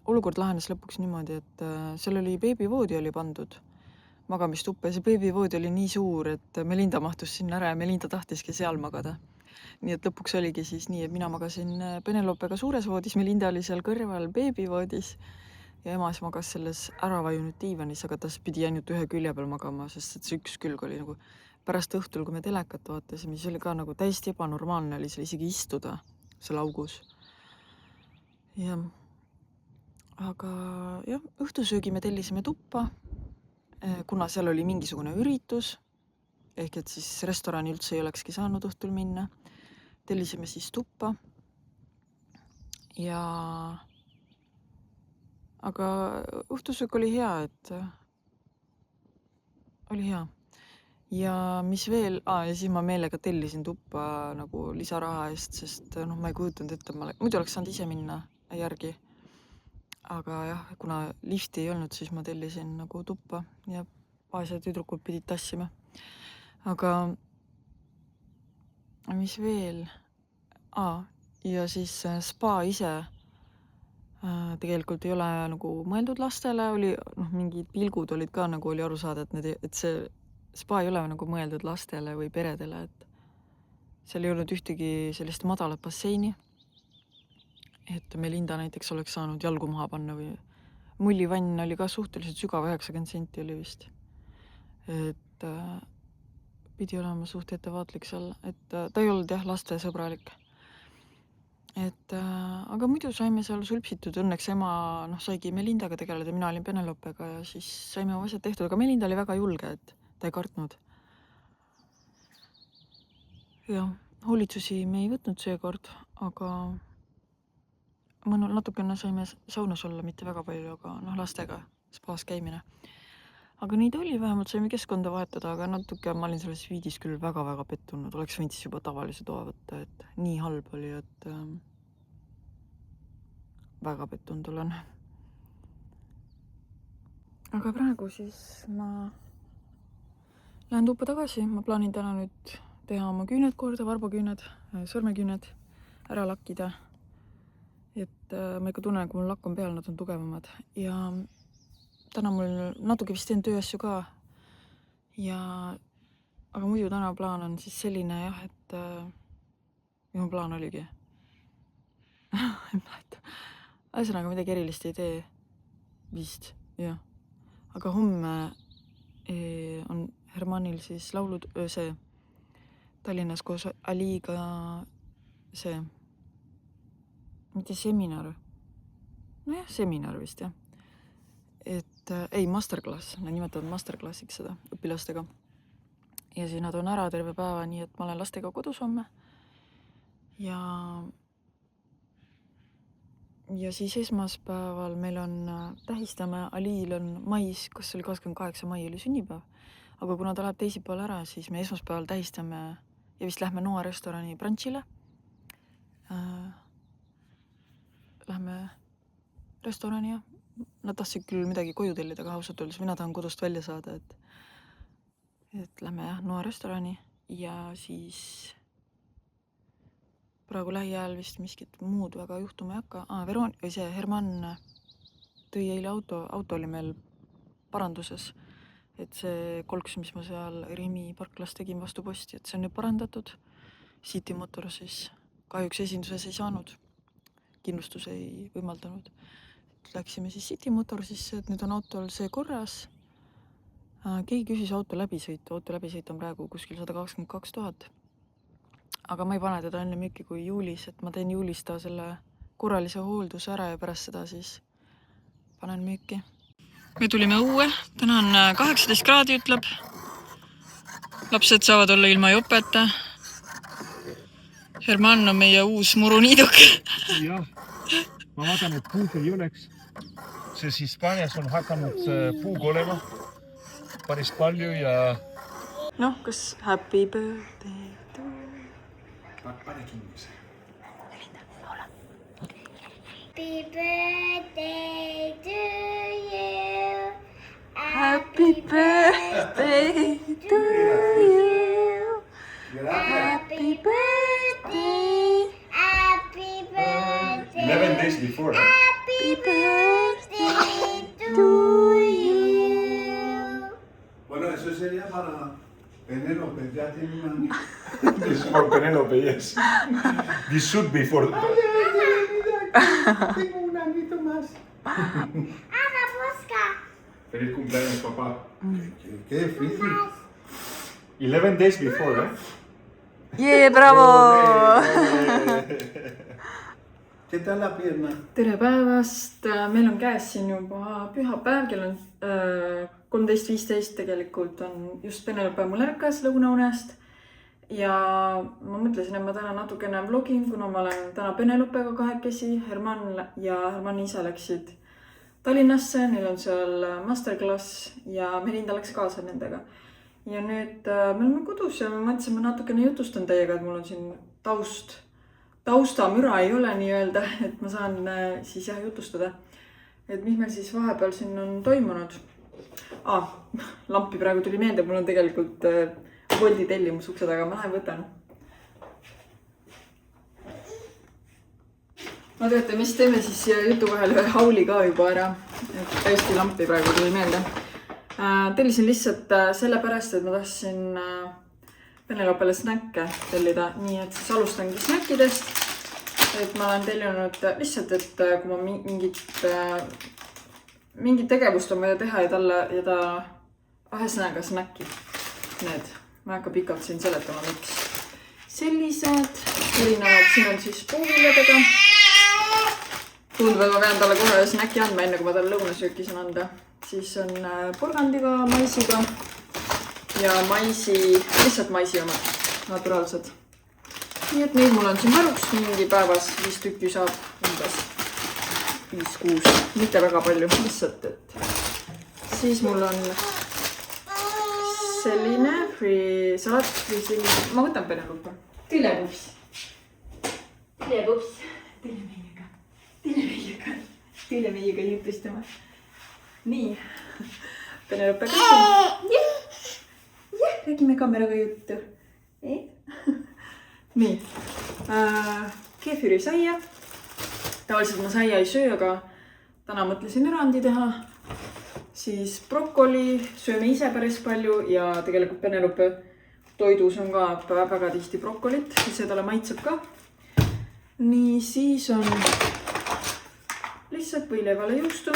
olukord lahenes lõpuks niimoodi, et seal oli beebivoodi oli pandud magamistuppe ja see beebivoodi oli nii suur, et Melinda mahtus sinna ära ja Melinda tahtiski seal magada. Nii et lõpuks oligi siis nii, et mina magasin Penelopega suures voodis, Melinda oli seal kõrval beebivoodis ja ema siis magas selles äravajunud diivanis, aga ta pidi ainult ühe külje peal magama, sest see üks külg oli pärast õhtul, kui me telekat vaatasime, siis oli ka täiesti ebanormaalne oli seal isegi istuda seal augus. Aga õhtusöögi me tellisime tuppa, kuna seal oli mingisugune üritus, ehk et siis restorani üldse ei olekski saanud õhtul minna. Tellisime siis tuppa. Aga õhtusöök oli hea, et oli hea. Ja mis veel, ja siis ma meelega tellisin tuppa lisaraha eest, sest ma ei kujutanud ette, muidu oleks saanud ise minna järgi. Aga jah, kuna lifti ei olnud, siis ma tellisin tuppa ja vaesed tüdrukud pidid tassima. Aga mis veel? Ja siis spa ise tegelikult ei ole mõeldud lastele, oli mingid pilgud olid ka oli aru saada, et see spa ei ole mõeldud lastele või peredele, et seal ei olnud ühtegi sellist madalat basseini, et Melinda näiteks oleks saanud jalgu maha panna mullivann oli ka suhteliselt sügav, 90 senti oli vist. Et pidi olema suht ettevaatlik seal, et ta ei olnud jah lastesõbralik. Et aga muidu saime seal sulpsitud, õnneks ema saigi Melindaga tegeleda, mina olin Penelopega ja siis saime oma asjad tehtud, aga Melinda oli väga julge, et ta ei kartnud. Ja hoolitsusi me ei võtnud seekord, aga natukene saime saunas olla, mitte väga palju, aga lastega spaas käimine. Aga nii ta oli, vähemalt saime keskkonda vahetada, aga natuke ma olin selles Sviidis küll väga-väga pettunud. Oleks võinud siis juba tavalise toa võtta, et nii halb oli, et väga pettunud olen. Aga praegu siis ma lähen tuppa tagasi. Ma plaanin täna nüüd teha oma küüned korda, varbaküüned, sõrmeküüned, ära lakkida. Et ma ikka tunnen, kui mul lakk on peal, nad on tugevamad. Ja täna mul natuke vist teen tööasju ka. Aga muidu täna plaan on siis selline jah, et minu plaan oligi. Ühesõnaga midagi erilist ei tee vist, jah. Aga homme on Hermanil siis laulud, see Tallinnas koos Aliga see, mitte seminar. Nojah, seminar vist jah. Et ei, masterclass, nad nimetavad masterclassiks seda õpilastega. Ja siis nad on ära terve päeva, nii et ma olen lastega kodus homme. Ja siis esmaspäeval meil on, tähistame, Aliil on mais, kas oli 28. mai oli sünnipäev. Aga kuna ta läheb teisipäeval ära, siis me esmaspäeval tähistame ja vist lähme Noa restorani brunchile. Lähme restorani ja nad tahtsid küll midagi koju tellida, aga ausalt öeldes mina tahan kodust välja saada, et lähme jah Noa restorani ja siis praegu lähiajal vist miskit muud väga juhtuma ei hakka. Herman tõi eile auto oli meil paranduses, et see kolks, mis ma seal Rimi parklas tegin vastu posti, et see on nüüd parandatud. City Motor siis kahjuks esinduses ei saanud, kindlustus ei võimaldanud. Läksime siis City Motor sisse, et nüüd on autol see korras. Keegi küsis auto läbisõitu on praegu kuskil 122 000. Aga ma ei pane teda enne müüki kui juulis, et ma teen juulis ta selle korralise hoolduse ära ja pärast seda siis panen müüki. Me tulime õue, täna on 18 kraadi ütleb. Lapsed saavad olla ilma jopeta. Herman on meie uus muruniiduk. Jah, ma vaatan, et puug ei oleks. Sest Hispaanias on hakanud puug olema päris palju ja... kas happy birthday to... Pane kinni see. Melinda, laula. Happy birthday to you. Happy birthday to you. Happy birthday. Happy birthday. 11 days before. Happy birthday to you. Bueno, eso sería para Penélope, ya tiene un año. This is for Penelope, yes. This should be for... Tengo un añito más. Ana, busca. Feliz cumpleaños, papá. Qué difícil. 11 days before, eh? Jee, bravo! ¿Qué tal la pierna? Tere päevast! Meil on käes siin juba pühapäev, kell on 13.15 tegelikult on just Penelope mul ärkas lõunaunest. Ja ma mõtlesin, et ma täna natukene vlogin, kuna ma olen täna Penelopega kahekesi. Herman ja Hermani isa läksid Tallinnasse, neil on seal masterclass ja Melinda läks kaasa nendega. Ja nüüd me oleme kodus ja ma mõtlesin, ma natukene jutustan teiega, et mul on siin taustamüra ei ole nii öelda, et ma saan siis jah jutustada. Et mis meil siis vahepeal siin on toimunud. Lampi praegu tuli meelde, mul on tegelikult Woldi tellimus ukse taga, ma lähen võtan. No teate, mis teeme siis jutu vahel ühe hauli ka juba ära. Et tõesti lampi praegu tuli meelde. Tellisin lihtsalt sellepärast, et ma tahtsin Penelopele snäkke tellida. Nii et siis alustangi snäkkidest. Et ma olen tellinud lihtsalt, et kui ma mingit mingit tegevust on vaja teha ja ta ühesõnaga snäkib. Need, ma ei hakka pikalt siin seletama, miks. Sellised erinevad, siin on siis puuviljadega. Tundub, et ma pean talle kohe snäki andma, enne kui ma talle lõunasööki saan anda. Siis on porgandiga, maisiga ja lihtsalt maisi omad, naturaalsed. Nii et neid mul on siin varuks, mingi päevas 5 tükki saab umbes 5-6, mitte väga palju, lihtsalt, et siis mul on selline salat, ma võtan Penelope. Tülepups. Tüle meiega jutustama. Nii, Penelope käib. Jah, räägime kaameraga juttu. Nii, keefiri saia. Tavaliselt ma saia ei söö, aga täna mõtlesin erandi teha. Siis brokoli sööme ise päris palju ja tegelikult Penelope toidus on ka väga tihti brokolit, ise talle maitseb ka. Nii, siis on lihtsalt võileivale juustu.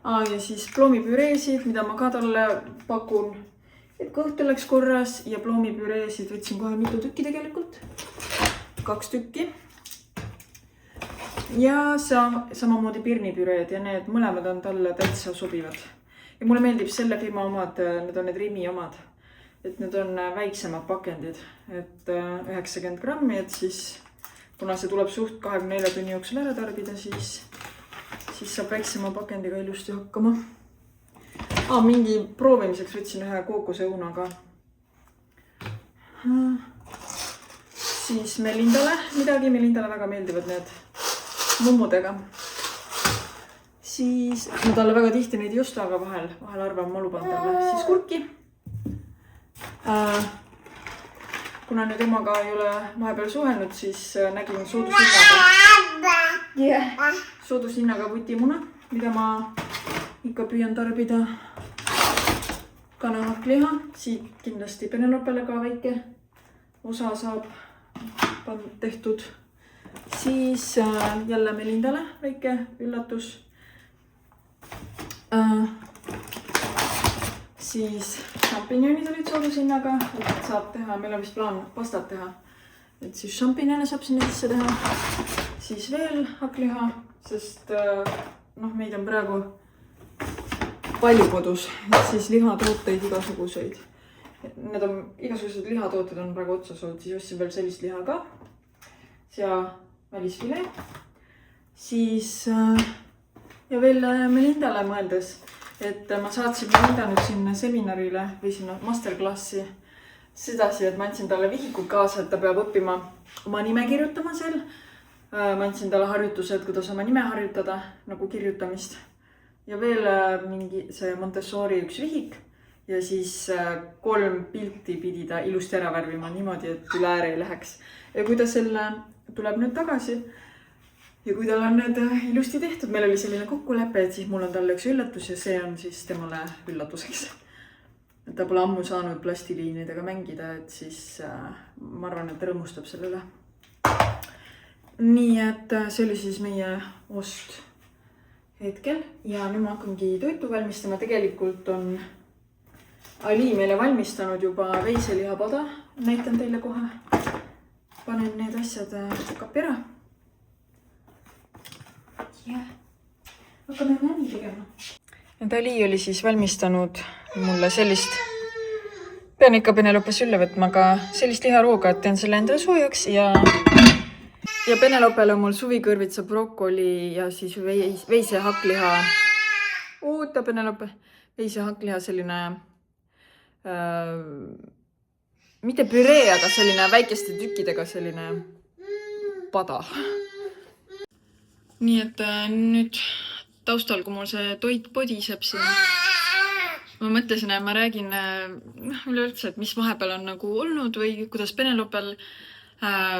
Ja siis ploomipüreesid, mida ma ka talle pakun, et kõht oleks korras ja ploomipüreesid võtsin kohe mitu tükki tegelikult. 2 tükki. Ja samamoodi pirnipüreed ja need mõlemad on talle täitsa sobivad. Ja mulle meeldib selle firma omad, need on need Rimi omad. Et need on väiksemad pakendid, et 90 grammi, et siis kuna see tuleb suht 24 tunni jooksul ära tarbida, siis saab väiksema pakendiga ilusti hakkama. Mingi proovimiseks võtsin ühe kookose õuna ka. Siis Melindale midagi, Melindale väga meeldivad need mummudega. Siis ma talle väga tihti neid ei osta, aga vahel arvan, ma luban talle. Siis kurki. Kuna nüüd emaga ei ole vahepeal suhelnud, siis nägin soodushinnaga vutimuna, mida ma ikka püüan tarbida. Kanahakliha, siit kindlasti Penelopele ka väike osa saab tehtud. Siis jälle Melindale väike üllatus. Siis šampinjonid olid soodushinnaga, et saab teha, meil on vist plaan pastat teha. Et siis šampinjone saab sinna sisse teha. Siis veel hakliha, sest meid on praegu palju kodus, et siis lihatooteid igasuguseid. Igasugused lihatooted on praegu otsa saanud, siis ostsin veel sellist liha ka. Ja välisfilee. Siis ja veel Melindale mõeldes, et ma saatsin Melinda nüüd sinna seminarile või sinna masterclassi sedasi, et ma andsin talle vihikud kaasa, et ta peab õppima oma nime kirjutama seal. Ma andsin talle harjutused, kuidas oma nime harjutada, nagu kirjutamist. Ja veel mingi see Montessori üks vihik ja siis 3 pilti pidi ta ilusti ära värvima niimoodi, et üle ääre ei läheks. Ja kui ta selle tuleb nüüd tagasi ja kui tal on need ilusti tehtud, meil oli selline kokkulepe, et siis mul on talle üks üllatus ja see on siis temale üllatuseks. Et ta pole ammu saanud plastiliinidega mängida, et siis ma arvan, et ta rõõmustab sellele. Nii, et see oli siis meie ost hetkel ja nüüd ma hakkangi toitu valmistama. Tegelikult on Ali meile valmistanud juba veiselihapada. Näitan teile kohe. Panen need asjad kapi ära. Ja hakkame näni tegema. Ali oli siis valmistanud mulle sellist, pean ikka Penelopes üle võtma, aga sellist liharooga, et teen selle endale soojaks ja Penelopel on mul suvikõrvitsa brokoli ja siis veisehakliha. Oota Penelope, veisehakliha selline mitte püree, aga selline väikeste tükkidega selline pada. Nii et nüüd taustal, kui mul see toit podiseb siin, ma mõtlesin, et ma räägin üleüldse, et mis vahepeal on nagu olnud või kuidas Penelopel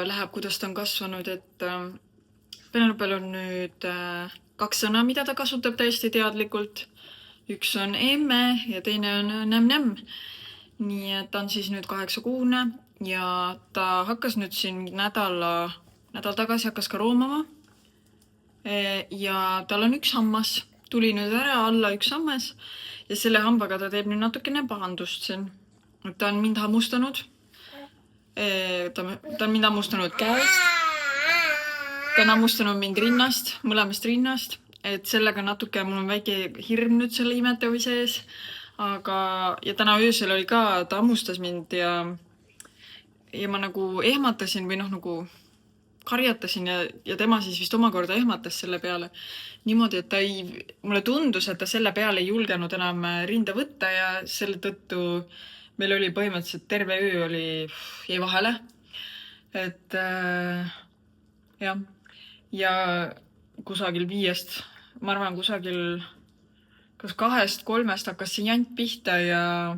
läheb, kuidas ta on kasvanud, et Penelopel on nüüd 2 sõna, mida ta kasutab täiesti teadlikult. Üks on emme ja teine on näm-näm. Nii et ta on siis nüüd 8-kuune ja ta hakkas nüüd siin nädal tagasi hakkas ka roomama. Ja tal on üks hammas, tuli nüüd ära alla üks hammas ja selle hambaga ta teeb nüüd natukene pahandust siin. Ta on mind hammustanud. Ta on mind hammustanud käest. Ta on hammustanud mind rinnast, mõlemast rinnast. Et sellega natuke, mul on väike hirm nüüd selle imetamise ees. Ja täna öösel oli ka, ta hammustas mind ja ma nagu ehmatasin või nagu karjatasin ja tema siis vist omakorda ehmatas selle peale. Niimoodi, et mulle tundus, et ta selle peale ei julgenud enam rinda võtta ja selle tõttu meil oli põhimõtteliselt terve öö jäi vahele. Et jah. Ja kusagil 5, ma arvan kusagil kas 2-3 hakkas see jant pihta ja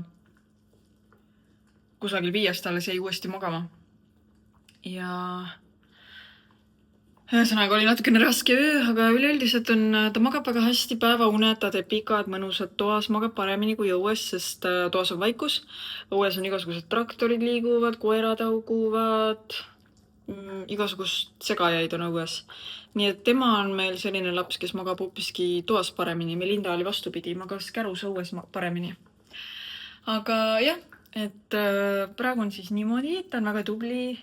kusagil 5 alles jäi uuesti magama. Ja ühesõnaga oli natukene raske öö, aga üleüldiselt ta magab väga hästi päevauned, ta teeb pikad, mõnusad toas, magab paremini kui õues, sest toas on vaikus. Õues on igasugused traktorid liiguvad, koerad hauguvad, igasugust segajaid on õues. Nii et tema on meil selline laps, kes magab hoopiski toas paremini. Melinda oli vastupidi, magas kärus õues paremini. Aga jah, et praegu on siis niimoodi, ta on väga tubli.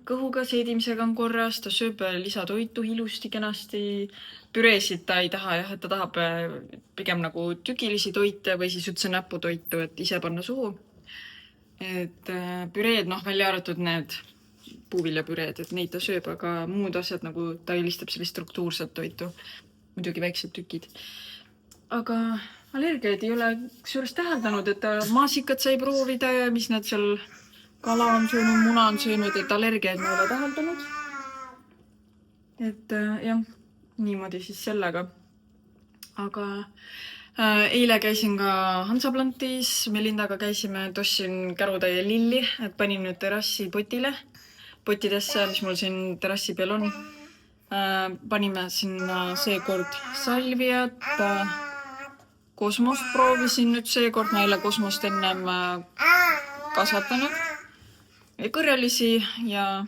Kõhuga seedimisega on korras, ta sööb lisatoitu ilusti kenasti. Püreesid ta ei taha, jah, et ta tahab pigem nagu tükilisi toite või siis üldse näputoitu, et ise panna suhu. Et püreed, välja arvatud need puuviljapüreed, et neid ta sööb, aga muud asjad nagu ta eelistab sellist struktuurset toitu. Muidugi väiksed tükid. Aga allergiaid ei ole kusjuures täheldanud, et ta maasikad sai proovida ja mis nad seal kala on söönud, muna on söönud, et allergiaid ma ei ole täheldanud. Et jah, niimoodi siis sellega. Aga eile käisin ka Hansaplantis, Melindaga käisime, tossin kärutäie lilli, et panin nüüd terassi pottidesse, mis mul siin terassi peal on. Panime sinna seekord salviat, kosmost proovisin nüüd seekord, ma ei ole kosmost ennem kasvatanud. Ja kõrjalisi ja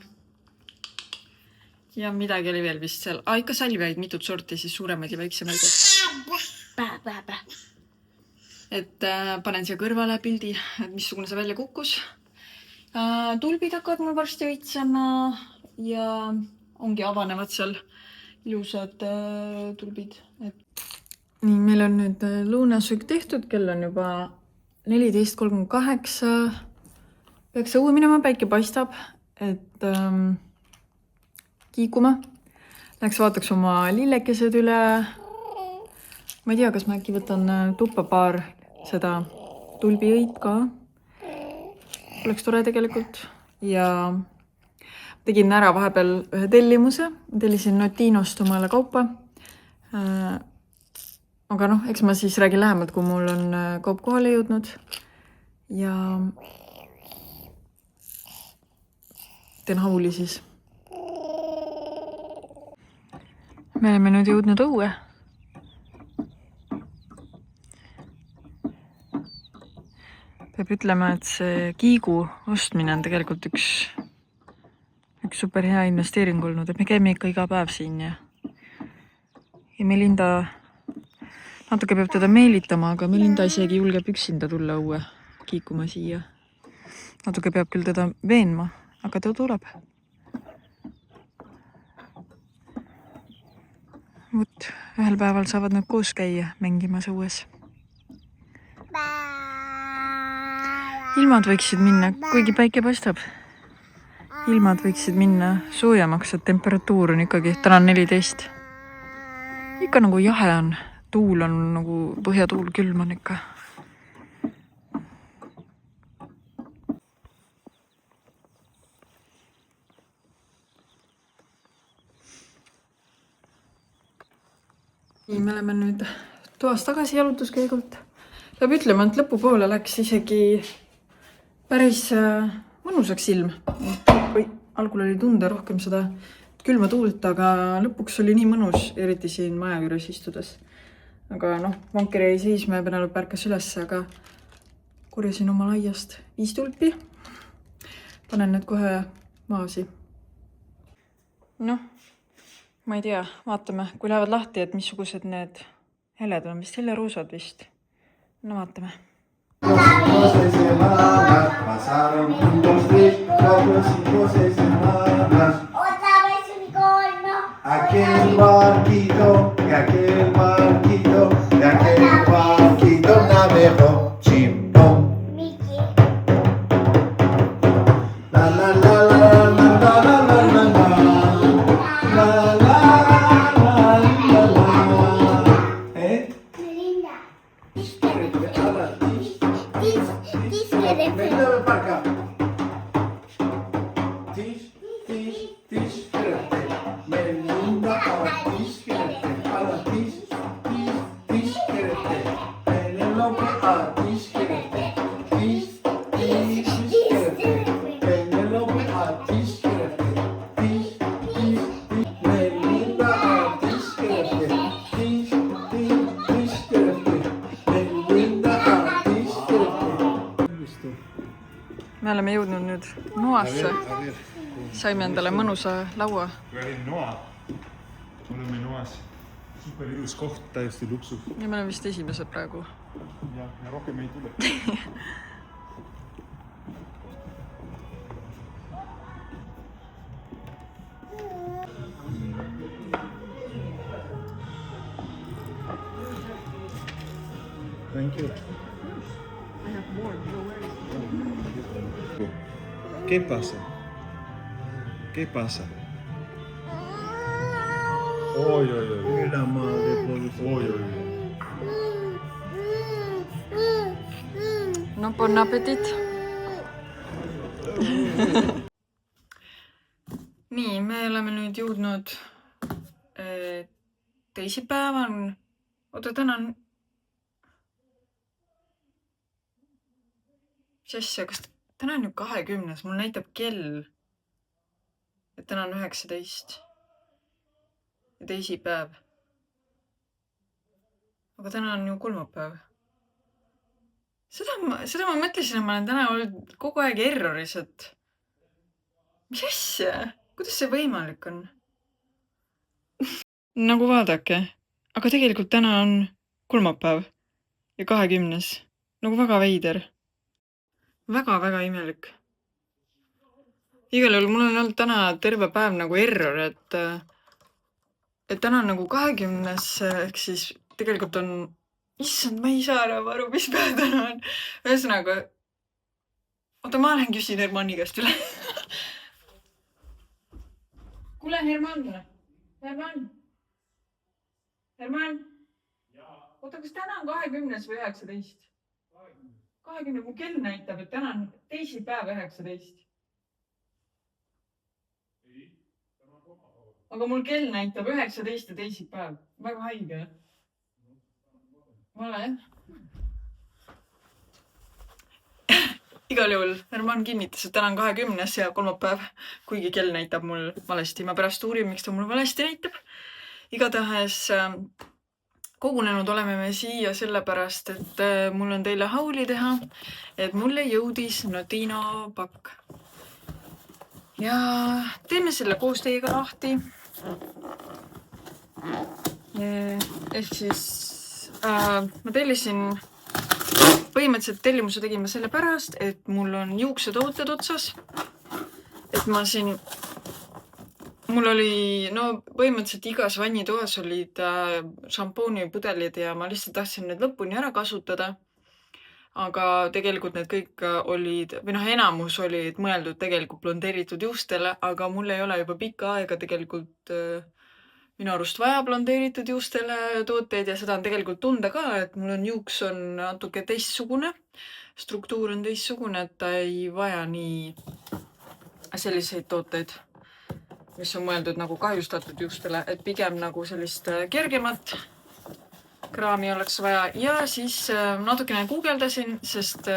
midagi oli veel vist seal. Ikka salviaid mitut sorti, siis suuremaid ja väiksemaid. Et panen siia kõrvale pildi, et missugune see välja kukkus. Tulbid hakkavad mul varsti õitsema ja ongi avanevad seal ilusad tulbid. Nii, meil on nüüd lõunasöök tehtud, kell on juba 14:38. Peaks õue minema, päike paistab, et kiikuma. Läks vaataks oma lillekesed üle. Ma ei tea, kas ma äkki võtan tuppa paar seda tulbiõit ka. Oleks tore tegelikult. Ja tegin ära vahepeal ühe tellimuse. Tellisin Notinost omale kaupa. Aga eks ma siis räägin lähemalt, kui mul on kaup kohale jõudnud. Ja teen hauli siis. Me oleme nüüd jõudnud õue. Peab ütlema, et see kiigu ostmine on tegelikult üks super hea investeering olnud, et me käime ikka iga päev siin ja Melinda natuke peab teda meelitama, aga Melinda isegi julgeb üksinda tulla õue kiikuma siia. Natuke peab küll teda veenma, aga ta tuleb. Võt, ühel päeval saavad nad koos käia mängimas õues. Ilmad võiksid minna, kuigi päike paistab. Ilmad võiksid minna soojamaks, et temperatuur on ikkagi, täna on 14. Ikka nagu jahe on. Tuul on nagu põhjatuul, külm on ikka. Nii, me oleme nüüd toas tagasi jalutuskäigult. Peab ütlema, et lõpupoole läks isegi päris mõnusaks ilm. Algul oli tunda rohkem seda külma tuult, aga lõpuks oli nii mõnus, eriti siin maja juures istudes. Aga vanker jäi seisma ja Penelope ärkas üles, aga korjasin oma laiast 5 tulpi. Panen need kohe maasi. ma ei tea, vaatame, kui lähevad lahti, et missugused need heled on, vist helleroosad vist. No vaatame. Otra vez unicornio. Aquel barquito, y aquel barquito, y aquel barquito navegó, chimpón. Mickey. La la la la la la la la la la. La la la la la. Melinda. Ahora, Disque Melinda, ven para acá. Tish, tish, tish, espérate. Melinda, ahora tish, espérate. Ahora tish, tish, tish, espérate. Penélope, ahora tish, espérate. Tish, tish, tish, espérate. Penélope, ahora tish, espérate. Tish, tish, tish. Melinda, ahora tish, espérate. Tish, tish, tish, espérate. Melinda, ahora tish, espérate. Listo. Me oleme jõudnud nüüd noasse. Saime endale mõnusa laua. Kui olin noa. Oleme noas. Super ilus koht, täiesti luksus. Ja me oleme vist esimesed praegu. Ja rohkem ei tule. Thank you. ¿Qué pasa? ¿Qué pasa? Oi, oi, oi. Mira, madre, por Oi, oi, oi. No bon appetit. Nii, me oleme nüüd jõudnud teisipäeva on... Oota, täna on... Mis asja, kas täna on ju 20. Mul näitab kell, et täna on 19. Ja teisipäev. Aga täna on ju kolmapäev. Seda ma mõtlesin, et ma olen täna olnud kogu aeg erroris, et mis asja? Kuidas see võimalik on? Nagu vaadake. Aga tegelikult täna on kolmapäev ja 20. Nagu väga veider. Väga imelik. Igal juhul mul on olnud täna terve päev nagu error, et täna on nagu 20. Ehk siis tegelikult on... Issand, ma ei saa enam aru, mis päev täna on. Ühesõnaga... Oota, ma lähen küsin Hermanni käest üle. Kuule, Hermann! Hermann! Oota, kas täna on 20. või 19? 20. Mu kell näitab, et täna on teisipäev 19. Aga mul kell näitab 19 ja teisipäev. Väga haige. Vale, jah? Igal juhul Hermann kinnitas, et täna on 20. ja kolmapäev, kuigi kell näitab mul valesti. Ma pärast uurin, miks ta mul valesti näitab. Igatahes kogunenud oleme me siia sellepärast, et mul on teile hauli teha, et mulle jõudis Notino pakk. Ja teeme selle koos teiega lahti. Ehk siis ma tellisin, põhimõtteliselt tellimuse tegime selle pärast, et mul on juuksetooted otsas. Et ma siin, mul oli, no põhimõtteliselt igas vannitoas olid šampoonipudelid ja ma lihtsalt tahtsin need lõpuni ära kasutada. Aga tegelikult need kõik olid, või noh, enamus olid mõeldud tegelikult blondeeritud juustele, aga mul ei ole juba pikka aega tegelikult minu arust vaja blondeeritud juustele tooteid ja seda on tegelikult tunda ka, et mul on juuks on natuke teistsugune, struktuur on teistsugune, et ta ei vaja nii selliseid tooteid, mis on mõeldud nagu kahjustatud juustele, et pigem nagu sellist kergemat kraami oleks vaja ja siis natukene guugeldasin, sest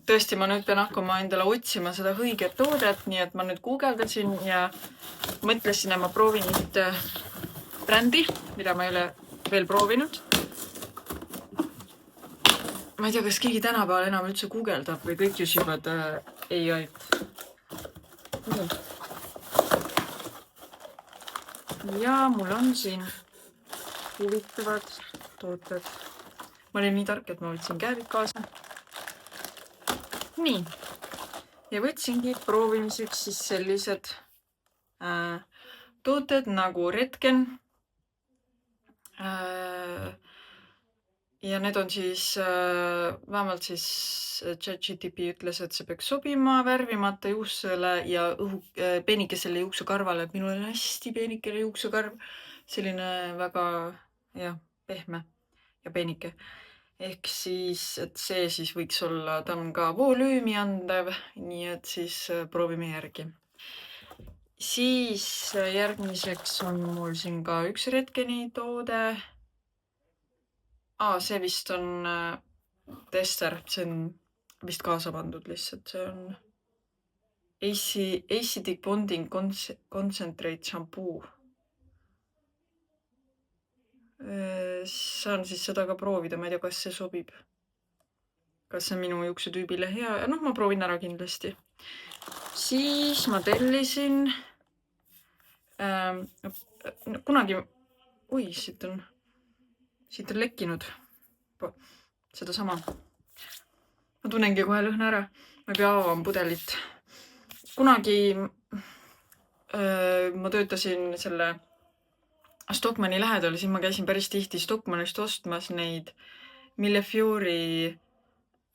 tõesti ma nüüd pean hakkama endale otsima seda õiget toodet, nii et ma nüüd guugeldasin ja mõtlesin, et ma proovin nüüd brändi, mida ma ei ole veel proovinud. Ma ei tea, kas keegi tänapäeval enam üldse guugeldab või kõik küsivad AI-t. ja mul on siin huvitavad tooted. Ma olin nii tark, et ma võtsin käerid kaasa. Nii. Ja võtsingi proovimiseks siis sellised tooted nagu Redken. Ja need on siis, vähemalt siis ChatGPT ütles, et see peaks sobima värvimata juuksele ja peenikesele juuksekarvale. Minul on hästi peenikene juuksekarv, selline väga pehme ja peenike. Ehk siis, et see siis võiks olla, ta on ka volüümi andev, nii et siis proovime järgi. Siis järgmiseks on mul siin ka üks Redkeni toode. See vist on tester, see on vist kaasa pandud lihtsalt, see on Acidic Bonding Concentrate Shampoo. Saan siis seda ka proovida, ma ei tea, kas see sobib. Kas see minu juuksetüübile hea, ma proovin ära kindlasti. Siis ma tellisin kunagi, siit on lekkinud seda sama. Ma tunnengi kohe lõhna ära. Ma ei pea avama pudelit. Kunagi ma töötasin selle Stockmanni lähedal, siis ma käisin päris tihti Stockmannist ostmas neid Millefiori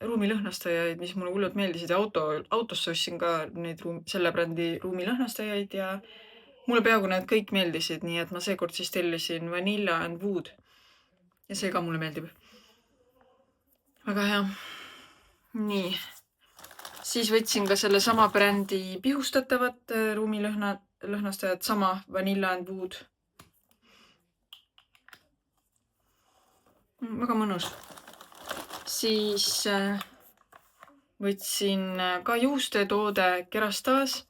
ruumilõhnastajaid, mis mulle hullult meeldisid. Ja autosse ostsin ka neid selle brändi ruumilõhnastajaid ja mulle peaaegu need kõik meeldisid, nii et ma seekord siis tellisin Vanilla and Wood. Ja see ka mulle meeldib. Väga hea. Nii. Siis võtsin ka selle sama brändi pihustatavat ruumilõhnastajat, sama Vanilla and Wood. Väga mõnus. Siis võtsin ka juustetoode Kerastase.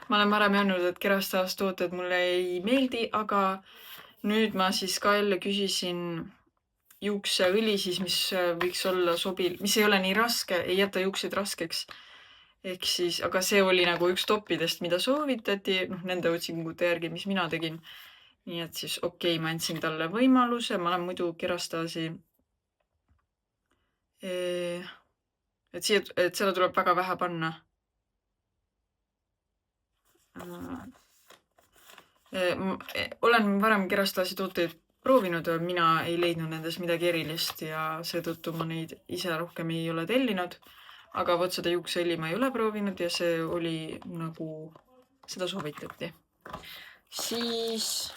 Ma olen varem öelnud, et Kerastase tooted mulle ei meeldi, aga nüüd ma siis ka jälle küsisin juukseõli siis, mis võiks olla sobil, mis ei ole nii raske, ei jäta juukseid raskeks. Ehk siis, aga see oli nagu üks toppidest, mida soovitati, nende otsingute järgi, mis mina tegin. Nii et siis ma andsin talle võimaluse, ma olen muidu Kerastasi, et seda tuleb väga vähe panna. Olen varem Kerastasi tooteid proovinud, mina ei leidnud nendes midagi erilist ja seetõttu ma neid ise rohkem ei ole tellinud. Aga võt seda juukseõli ma ei ole proovinud ja see oli nagu, seda soovitati. Siis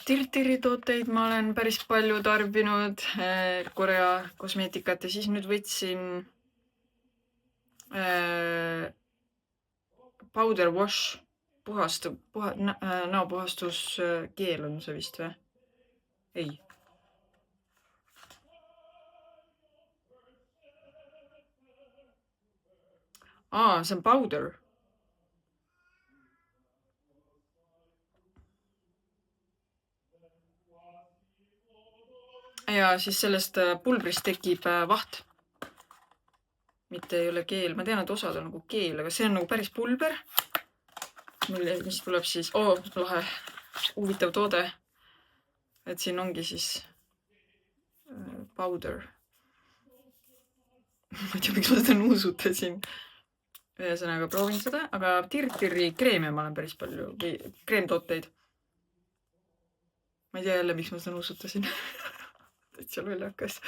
Tirtiri tooteid ma olen päris palju tarbinud, Korea kosmeetikat ja siis nüüd võtsin Powder Wash. Näopuhastuskeel on see vist või? Ei. See on powder. Ja siis sellest pulbrist tekib vaht. Mitte ei ole keel. Ma tean, et osad on nagu keel, aga see on nagu päris pulber. Mis tuleb siis, lahe, huvitav toode. Et siin ongi siis powder. Ma ei tea, miks ma seda nuusutasin. Ühesõnaga proovin seda, aga Tirtiri kreeme ma olen päris palju, või kreemtooteid. Ma ei tea jälle, miks ma seda nuusutasin. Et seal veel hakkas.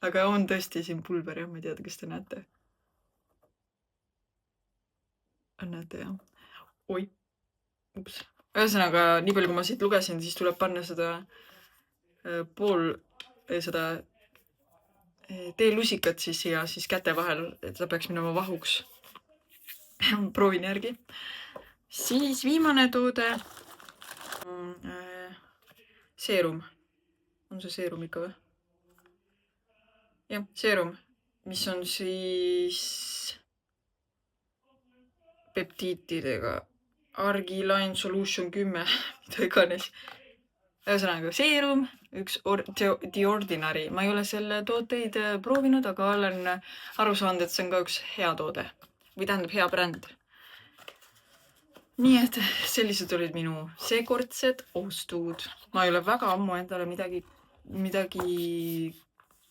Aga on tõesti siin pulber, ma ei tea, kas te näete. Näete, jah. Oi, ups. Ühesõnaga, nii palju kui ma siit lugesin, siis tuleb panna seda seda teelusikat siis ja siis käte vahel, et ta peaks minema vahuks. Proovin järgi. Siis viimane toode. Seerum. On see seerum ikka või? Jah, seerum, mis on siis peptiitidega. Argiline Solution 10, mida iganes. Ühesõnaga, seerum, üks The Ordinary. Ma ei ole selle tooteid proovinud, aga olen aru saanud, et see on ka üks hea toode. Või tähendab hea bränd. nii et sellised olid minu seekordsed ostud. Ma ei ole väga ammu endale midagi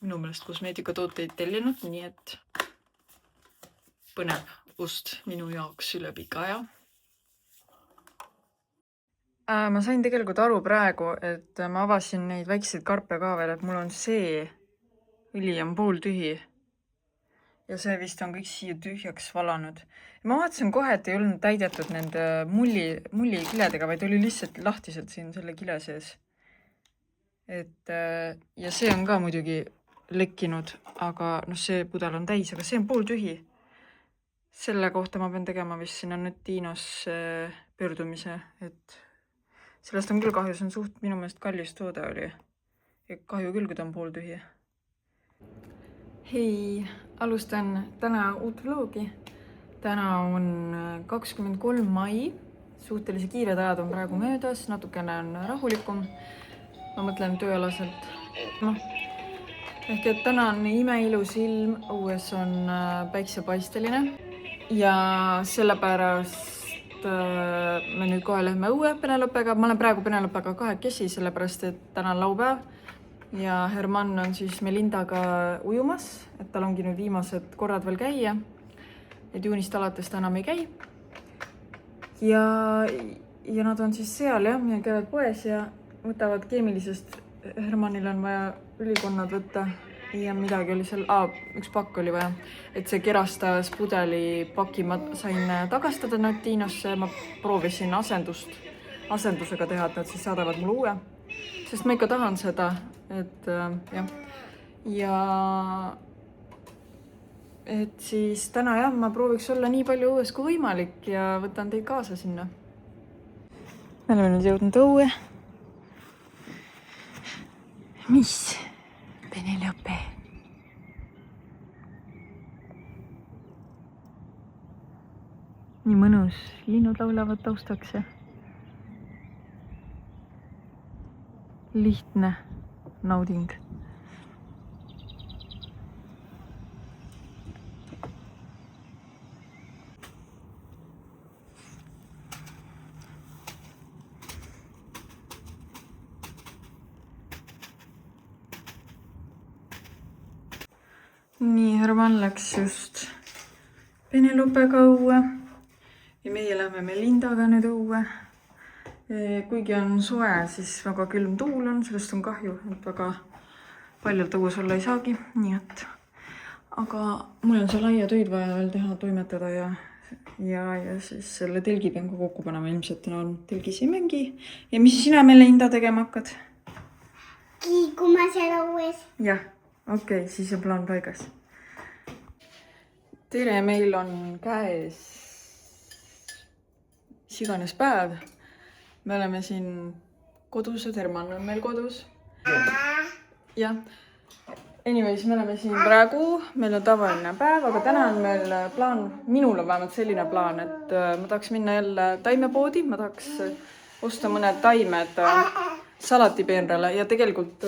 minu meelest kosmeetikatooteid tellinud, nii et põnev ost minu jaoks üle pika aja. Ma sain tegelikult aru praegu, et ma avasin neid väikseid karpe ka veel, et mul on see õli on pooltühi. Ja see vist on kõik siia tühjaks valanud. Ma vaatasin kohe, et ei olnud täidetud nende mullikiledega, vaid oli lihtsalt lahtiselt siin selle kile sees. Ja see on ka muidugi lekkinud, aga see pudel on täis, aga see on pooltühi. Selle kohta ma pean tegema vist sinna Nutinos pöördumise, et sellest on küll kahju, see on suht minu meelest kallis toode oli. Ja kahju küll, kui ta on pooltühi. Hei, alustan täna uut vlogi. Täna on 23. mai. Suhtelise kiired ajad on praegu möödas, natukene on rahulikum. Ma mõtlen tööalaselt. Ehk et täna on imeilus ilm, õues on päiksepaisteline. Ja sellepärast me nüüd kohe lähme õue Penelopega. Ma olen praegu Penelopega kahekesi, sellepärast et täna on laupäev. Ja Herman on siis Melindaga ujumas, et tal ongi nüüd viimased korrad veel käia. Et juunist alates ta enam ei käi. Ja nad on siis seal ja käivad poes ja võtavad keemilisest. Hermanil on vaja ülikonnad võtta ja midagi oli seal. Üks pakk oli vaja. Et see kerastas pudeli paki ma sain tagastada Notinosse. Ma proovisin asendusega teha, et nad siis saadavad mulle uue. Sest ma ikka tahan seda, et jah. Ja et siis täna jah, ma prooviks olla nii palju õues kui võimalik ja võtan teid kaasa sinna. Me oleme nüüd jõudnud õue. Mis? Penelope. Nii mõnus. Linnud laulavad taustaks ja lihtne nauding. Nii, Herman läks just Penelopega õue ja meie lähme Melindaga nüüd õue. Kuigi on soe, siis väga külm tuul on, sellest on kahju, et väga paljalt õues olla ei saagi, nii et. Aga mul on seal aiatöid vaja veel teha, toimetada ja siis selle telgi pean ka kokku panema, ilmselt on telgis ei mängi. Ja mis sina Melinda tegema hakkad? Kiikuma seal õues. Jah, okei, siis on plaan paigas. Tere, meil on käes iganes päev. Me oleme siin kodus, et Herman on meil kodus. Jah. Anyways, me oleme siin praegu, meil on tavaline päev, aga täna on meil plaan, minul on vähemalt selline plaan, et ma tahaks minna jälle taimepoodi, ma tahaks osta mõned taimed salatipeenrale ja tegelikult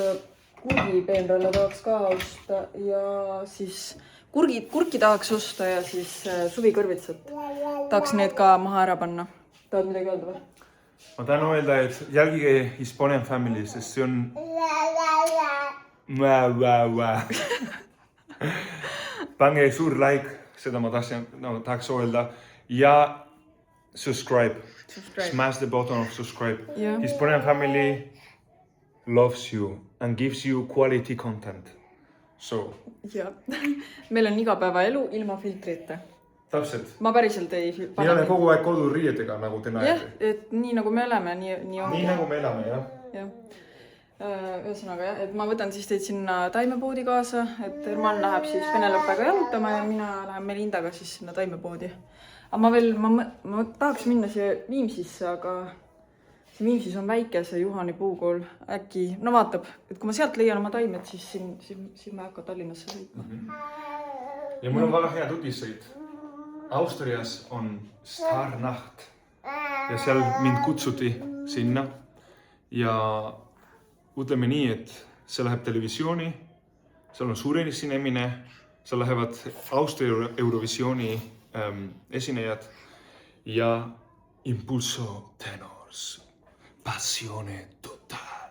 kurgipeenrale tahaks ka osta ja siis kurki tahaks osta ja siis suvikõrvitsat. Tahaks need ka maha ära panna. Tahad midagi öelda või? Ma tahan öelda, et jälgige Hispanian Family, sest see on pange suur like, seda ma tahaks öelda ja subscribe. Smash the button of subscribe. Yeah. Hispanian Family loves you and gives you quality content. So. Ja. Meil on igapäevaelu ilma filtrita. Täpselt. Ma päriselt ei Nii oleme kogu aeg koduriietega, nagu te näete. Jah, et nii nagu me oleme, nii on. Nii nagu me elame, jah. Jah. Ühesõnaga jah, et ma võtan siis teid sinna taimepoodi kaasa, et Herman läheb siis Penelopega jalutama ja mina lähen Melindaga siis sinna taimepoodi. Aga ma tahaks minna siia Viimsisse, aga see Viimsis on väike, see Juhani puukool. Äkki, no vaatab, et kui ma sealt leian oma taimed, siis siin ma hakka Tallinnasse sõitma. Ja mul on väga hea tudiseid. Austrias on Starnacht ja seal mind kutsuti sinna ja ütleme nii, et see läheb televisiooni, seal on suur esinemine, seal lähevad Austria Eurovisiooni esinejad ja impulso tenors, passione totale.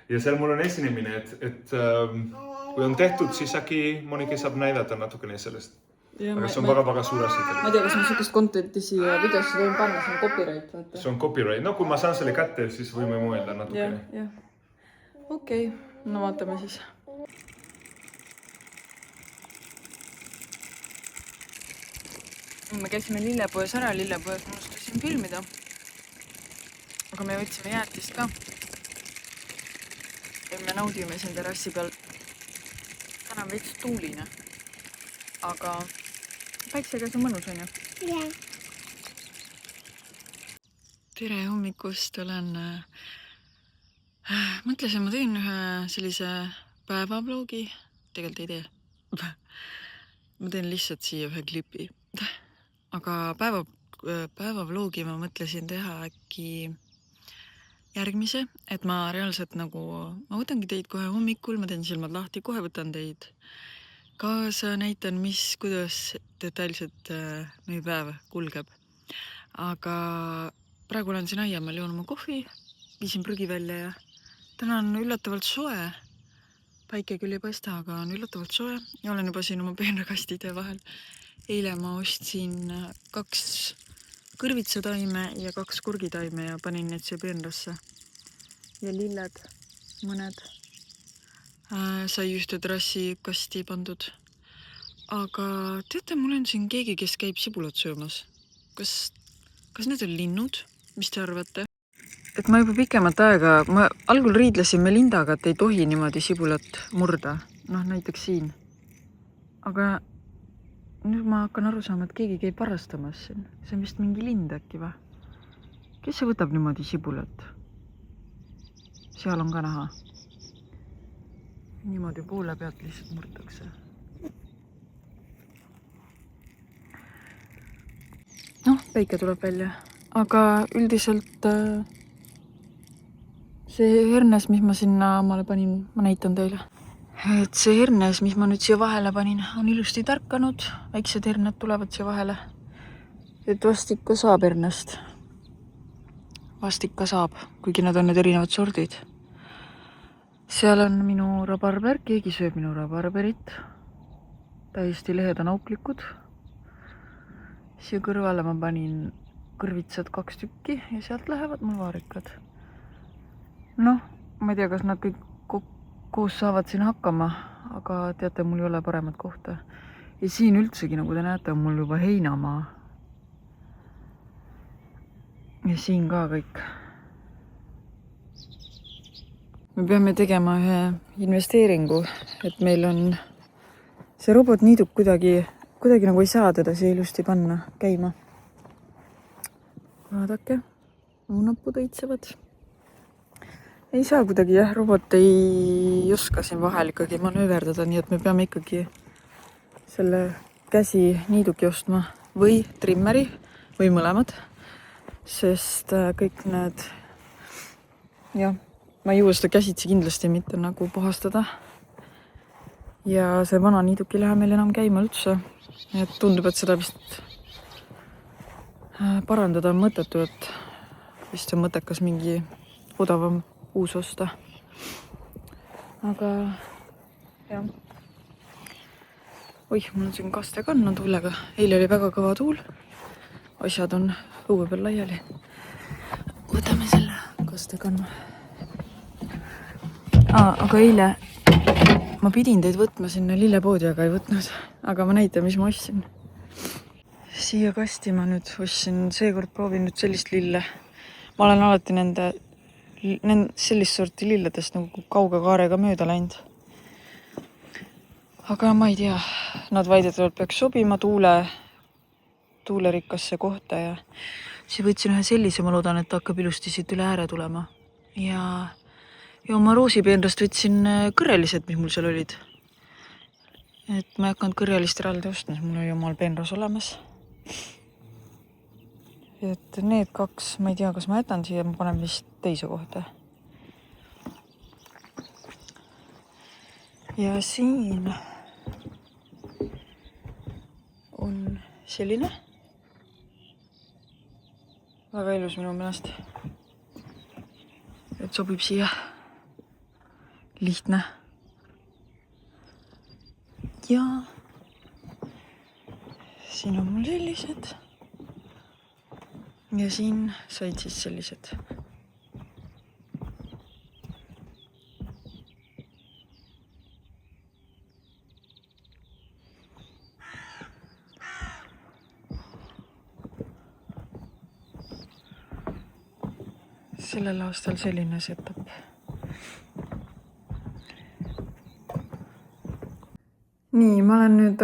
Ja seal mul on esinemine, et kui on tehtud, siis äkki Monika saab näidata natukene sellest. Aga see on väga suur asi. Ma ei tea, kas ma sellist contenti siia videosse võin panna, see on copyright, vaata. See on copyright. No kui ma saan selle kätte, siis võime mõelda natukene. Jah. Okei, no vaatame siis. Me käisime lillepoes ära, lillepoes ma unustasin filmida. Aga me võtsime jäätist ka. Ja me naudime siin terrassi peal. Täna on veits tuuline. Aga päiksega see mõnus on ju. Jah. Tere hommikust, mõtlesin, ma teen ühe sellise päevavlogi. Tegelikult ei tee. Ma teen lihtsalt siia ühe klipi. Aga päevavlogi ma mõtlesin teha äkki järgmise, et ma reaalselt nagu, ma võtangi teid kohe hommikul, ma teen silmad lahti, kohe võtan teid kaasa, näitan, kuidas detailselt meie päev kulgeb. Aga praegu olen siin aiamaal, joon oma kohvi, viisin prügi välja ja täna on üllatavalt soe. Päike küll ei paista, aga on üllatavalt soe ja olen juba siin oma peenrakastide vahel. Eile ma ostsin 2 kõrvitsataime ja 2 kurgitaime ja panin need siia peenrasse. Ja lilled, mõned. Sai ühte terrassi kasti pandud. Aga teate, mul on siin keegi, kes käib sibulat söömas. Kas need on linnud? Mis te arvate? Et ma juba pikemat aega, ma algul riidlesin Melindaga, et ei tohi niimoodi sibulat murda. Noh, näiteks siin. Aga nüüd ma hakkan aru saama, et keegi käib varastamas siin. See on vist mingi lind äkki või? Kes see võtab niimoodi sibulat? Seal on ka näha. Niimoodi poole pealt lihtsalt murtakse. Noh, päike tuleb välja. Aga üldiselt see hernes, mis ma sinna omale panin, ma näitan teile. Et see hernes, mis ma nüüd siia vahele panin, on ilusti tärkanud. Väiksed herned tulevad siia vahele. Et vast ikka saab hernest. Vast ikka saab, kuigi nad on need erinevad sordid. Seal on minu rabarber, keegi sööb minu rabarberit. Täiesti lehed on auklikud. Siia kõrvale ma panin kõrvitsad 2 tükki ja sealt lähevad mul vaarikad. Noh, ma ei tea, kas nad kõik koos saavad siin hakkama, aga teate, mul ei ole paremat kohta. Ja siin üldsegi, nagu te näete, on mul juba heinamaa. Ja siin ka kõik. Me peame tegema ühe investeeringu, et meil on see robotniiduk kuidagi nagu ei saa teda siia ilusti panna käima. Vaadake, napud õitsevad. Ei saa kuidagi, jah, robot ei oska siin vahel ikkagi manööverdada, nii et me peame ikkagi selle käsi niiduki ostma või trimmeri või mõlemad, sest kõik need, jah, ma ei jõua seda käsitsi kindlasti mitte nagu puhastada. Ja see vana niiduk ei lähe meil enam käima üldse, et tundub, et seda vist parandada on mõttetu, et vist on mõttekas mingi odavam uus osta. Aga jah. Oih, mul on siin kastekann on tuulega. Eile oli väga kõva tuul. Asjad on õue peal laiali. Võtame selle kastekannu. Aga eile ma pidin teid võtma sinna lillepoodi, aga ei võtnud. Aga ma näitan, mis ma ostsin. Siia kasti ma nüüd ostsin, seekord proovin nüüd sellist lille. Ma olen alati sellist sorti lilledest nagu kauge kaarega mööda läinud. Aga ma ei tea, nad väidetavalt peaks sobima tuulerikkasse kohta ja siis võtsin ühe sellise, ma loodan, et ta hakkab ilusti siit üle ääre tulema. Ja oma roosipeenrast võtsin kõrrelised, mis mul seal olid. Et ma ei hakanud kõrrelist eraldi ostma, mul oli omal peenras olemas. Et need 2, ma ei tea, kas ma jätan siia, ma panen vist teise kohta. Ja siin on selline. väga ilus minu meelest. Et sobib siia. Lihtne. Ja siin on mul sellised. Ja siin said siis sellised. Sellel aastal selline setup. Nii, ma olen nüüd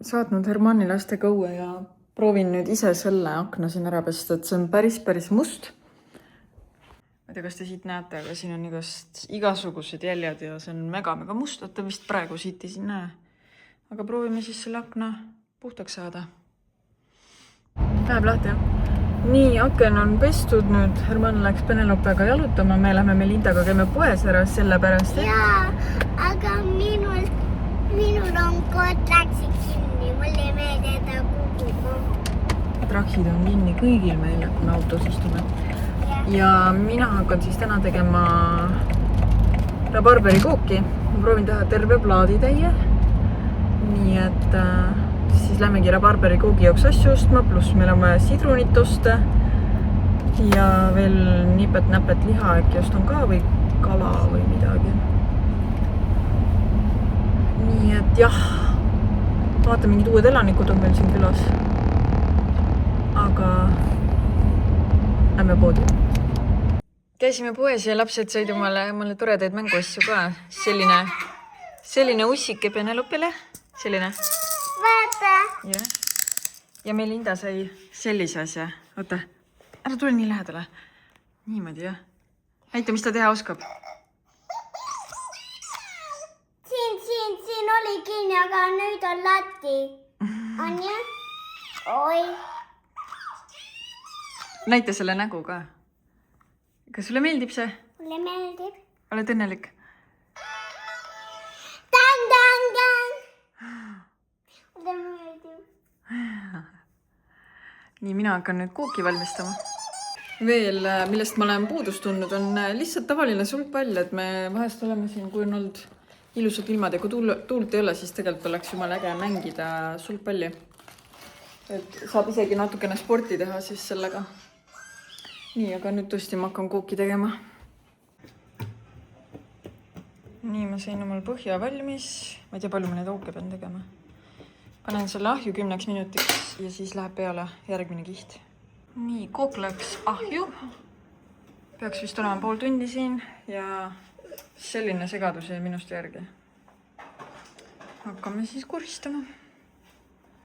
saatnud Hermanni lastega õue ja proovin nüüd ise selle akna siin ära pesta, et see on päris must. Ma ei tea, kas te siit näete, aga siin on igasugused jäljed ja see on mega must, et te vist praegu siit ei siin näe. Aga proovime siis selle akna puhtaks saada. Läheb lahti, jah? Nii, aken on pestud nüüd. Hermann läks Penelopega jalutama. Me lähme Melindaga käime poes ära sellepärast, et... Jaa, aga minul on kotlaksid kinni. Mul ei meeldi, et ta kukub. Traksid on kinni kõigil meil, kui me autos istume. Ja mina hakkan siis täna tegema rabarberikooki. Ma proovin teha terve plaaditäie. Nii et... siis lähmegi rabarberikoogi jaoks asju ostma, pluss meil on vaja sidrunit osta ja veel nipet-näpet liha äkki ostan ka või kala või midagi. Nii et jah, vaata, mingid uued elanikud on meil siin külas. Aga lähme poodi. Käisime poes ja lapsed said omale toredaid mänguasju ka. Selline ussike Penelopile. Selline. Vaata. Ja Melinda sai sellise asja. Oota, ära tule nii lähedale. Niimoodi, jah. Näita, mis ta teha oskab. Siin oli kinni, aga nüüd on lati. On jah? Oi. Näita selle nägu ka. Kas sulle meeldib see? Mulle meeldib. Oled õnnelik? Mulle meeldib. Nii, mina hakkan nüüd kooki valmistama. Veel, millest ma olen puudust tundnud, on lihtsalt tavaline sulgpall, et me vahest oleme siin, kui on olnud ilusad ilmad ja kui tuult ei ole, siis tegelikult oleks jumala äge mängida sulgpalli. Et saab isegi natukene sporti teha siis sellega. Nii, aga nüüd tõesti ma hakkan kooki tegema. Nii, ma sain omal põhja valmis. Ma ei tea, palju ma neid auke pean tegema. Panen selle ahju 10 minutiks ja siis läheb peale järgmine kiht. Nii, kook läks ahju. Peaks vist olema pool tundi siin ja selline segadus jäi minust järgi. Hakkame siis koristama.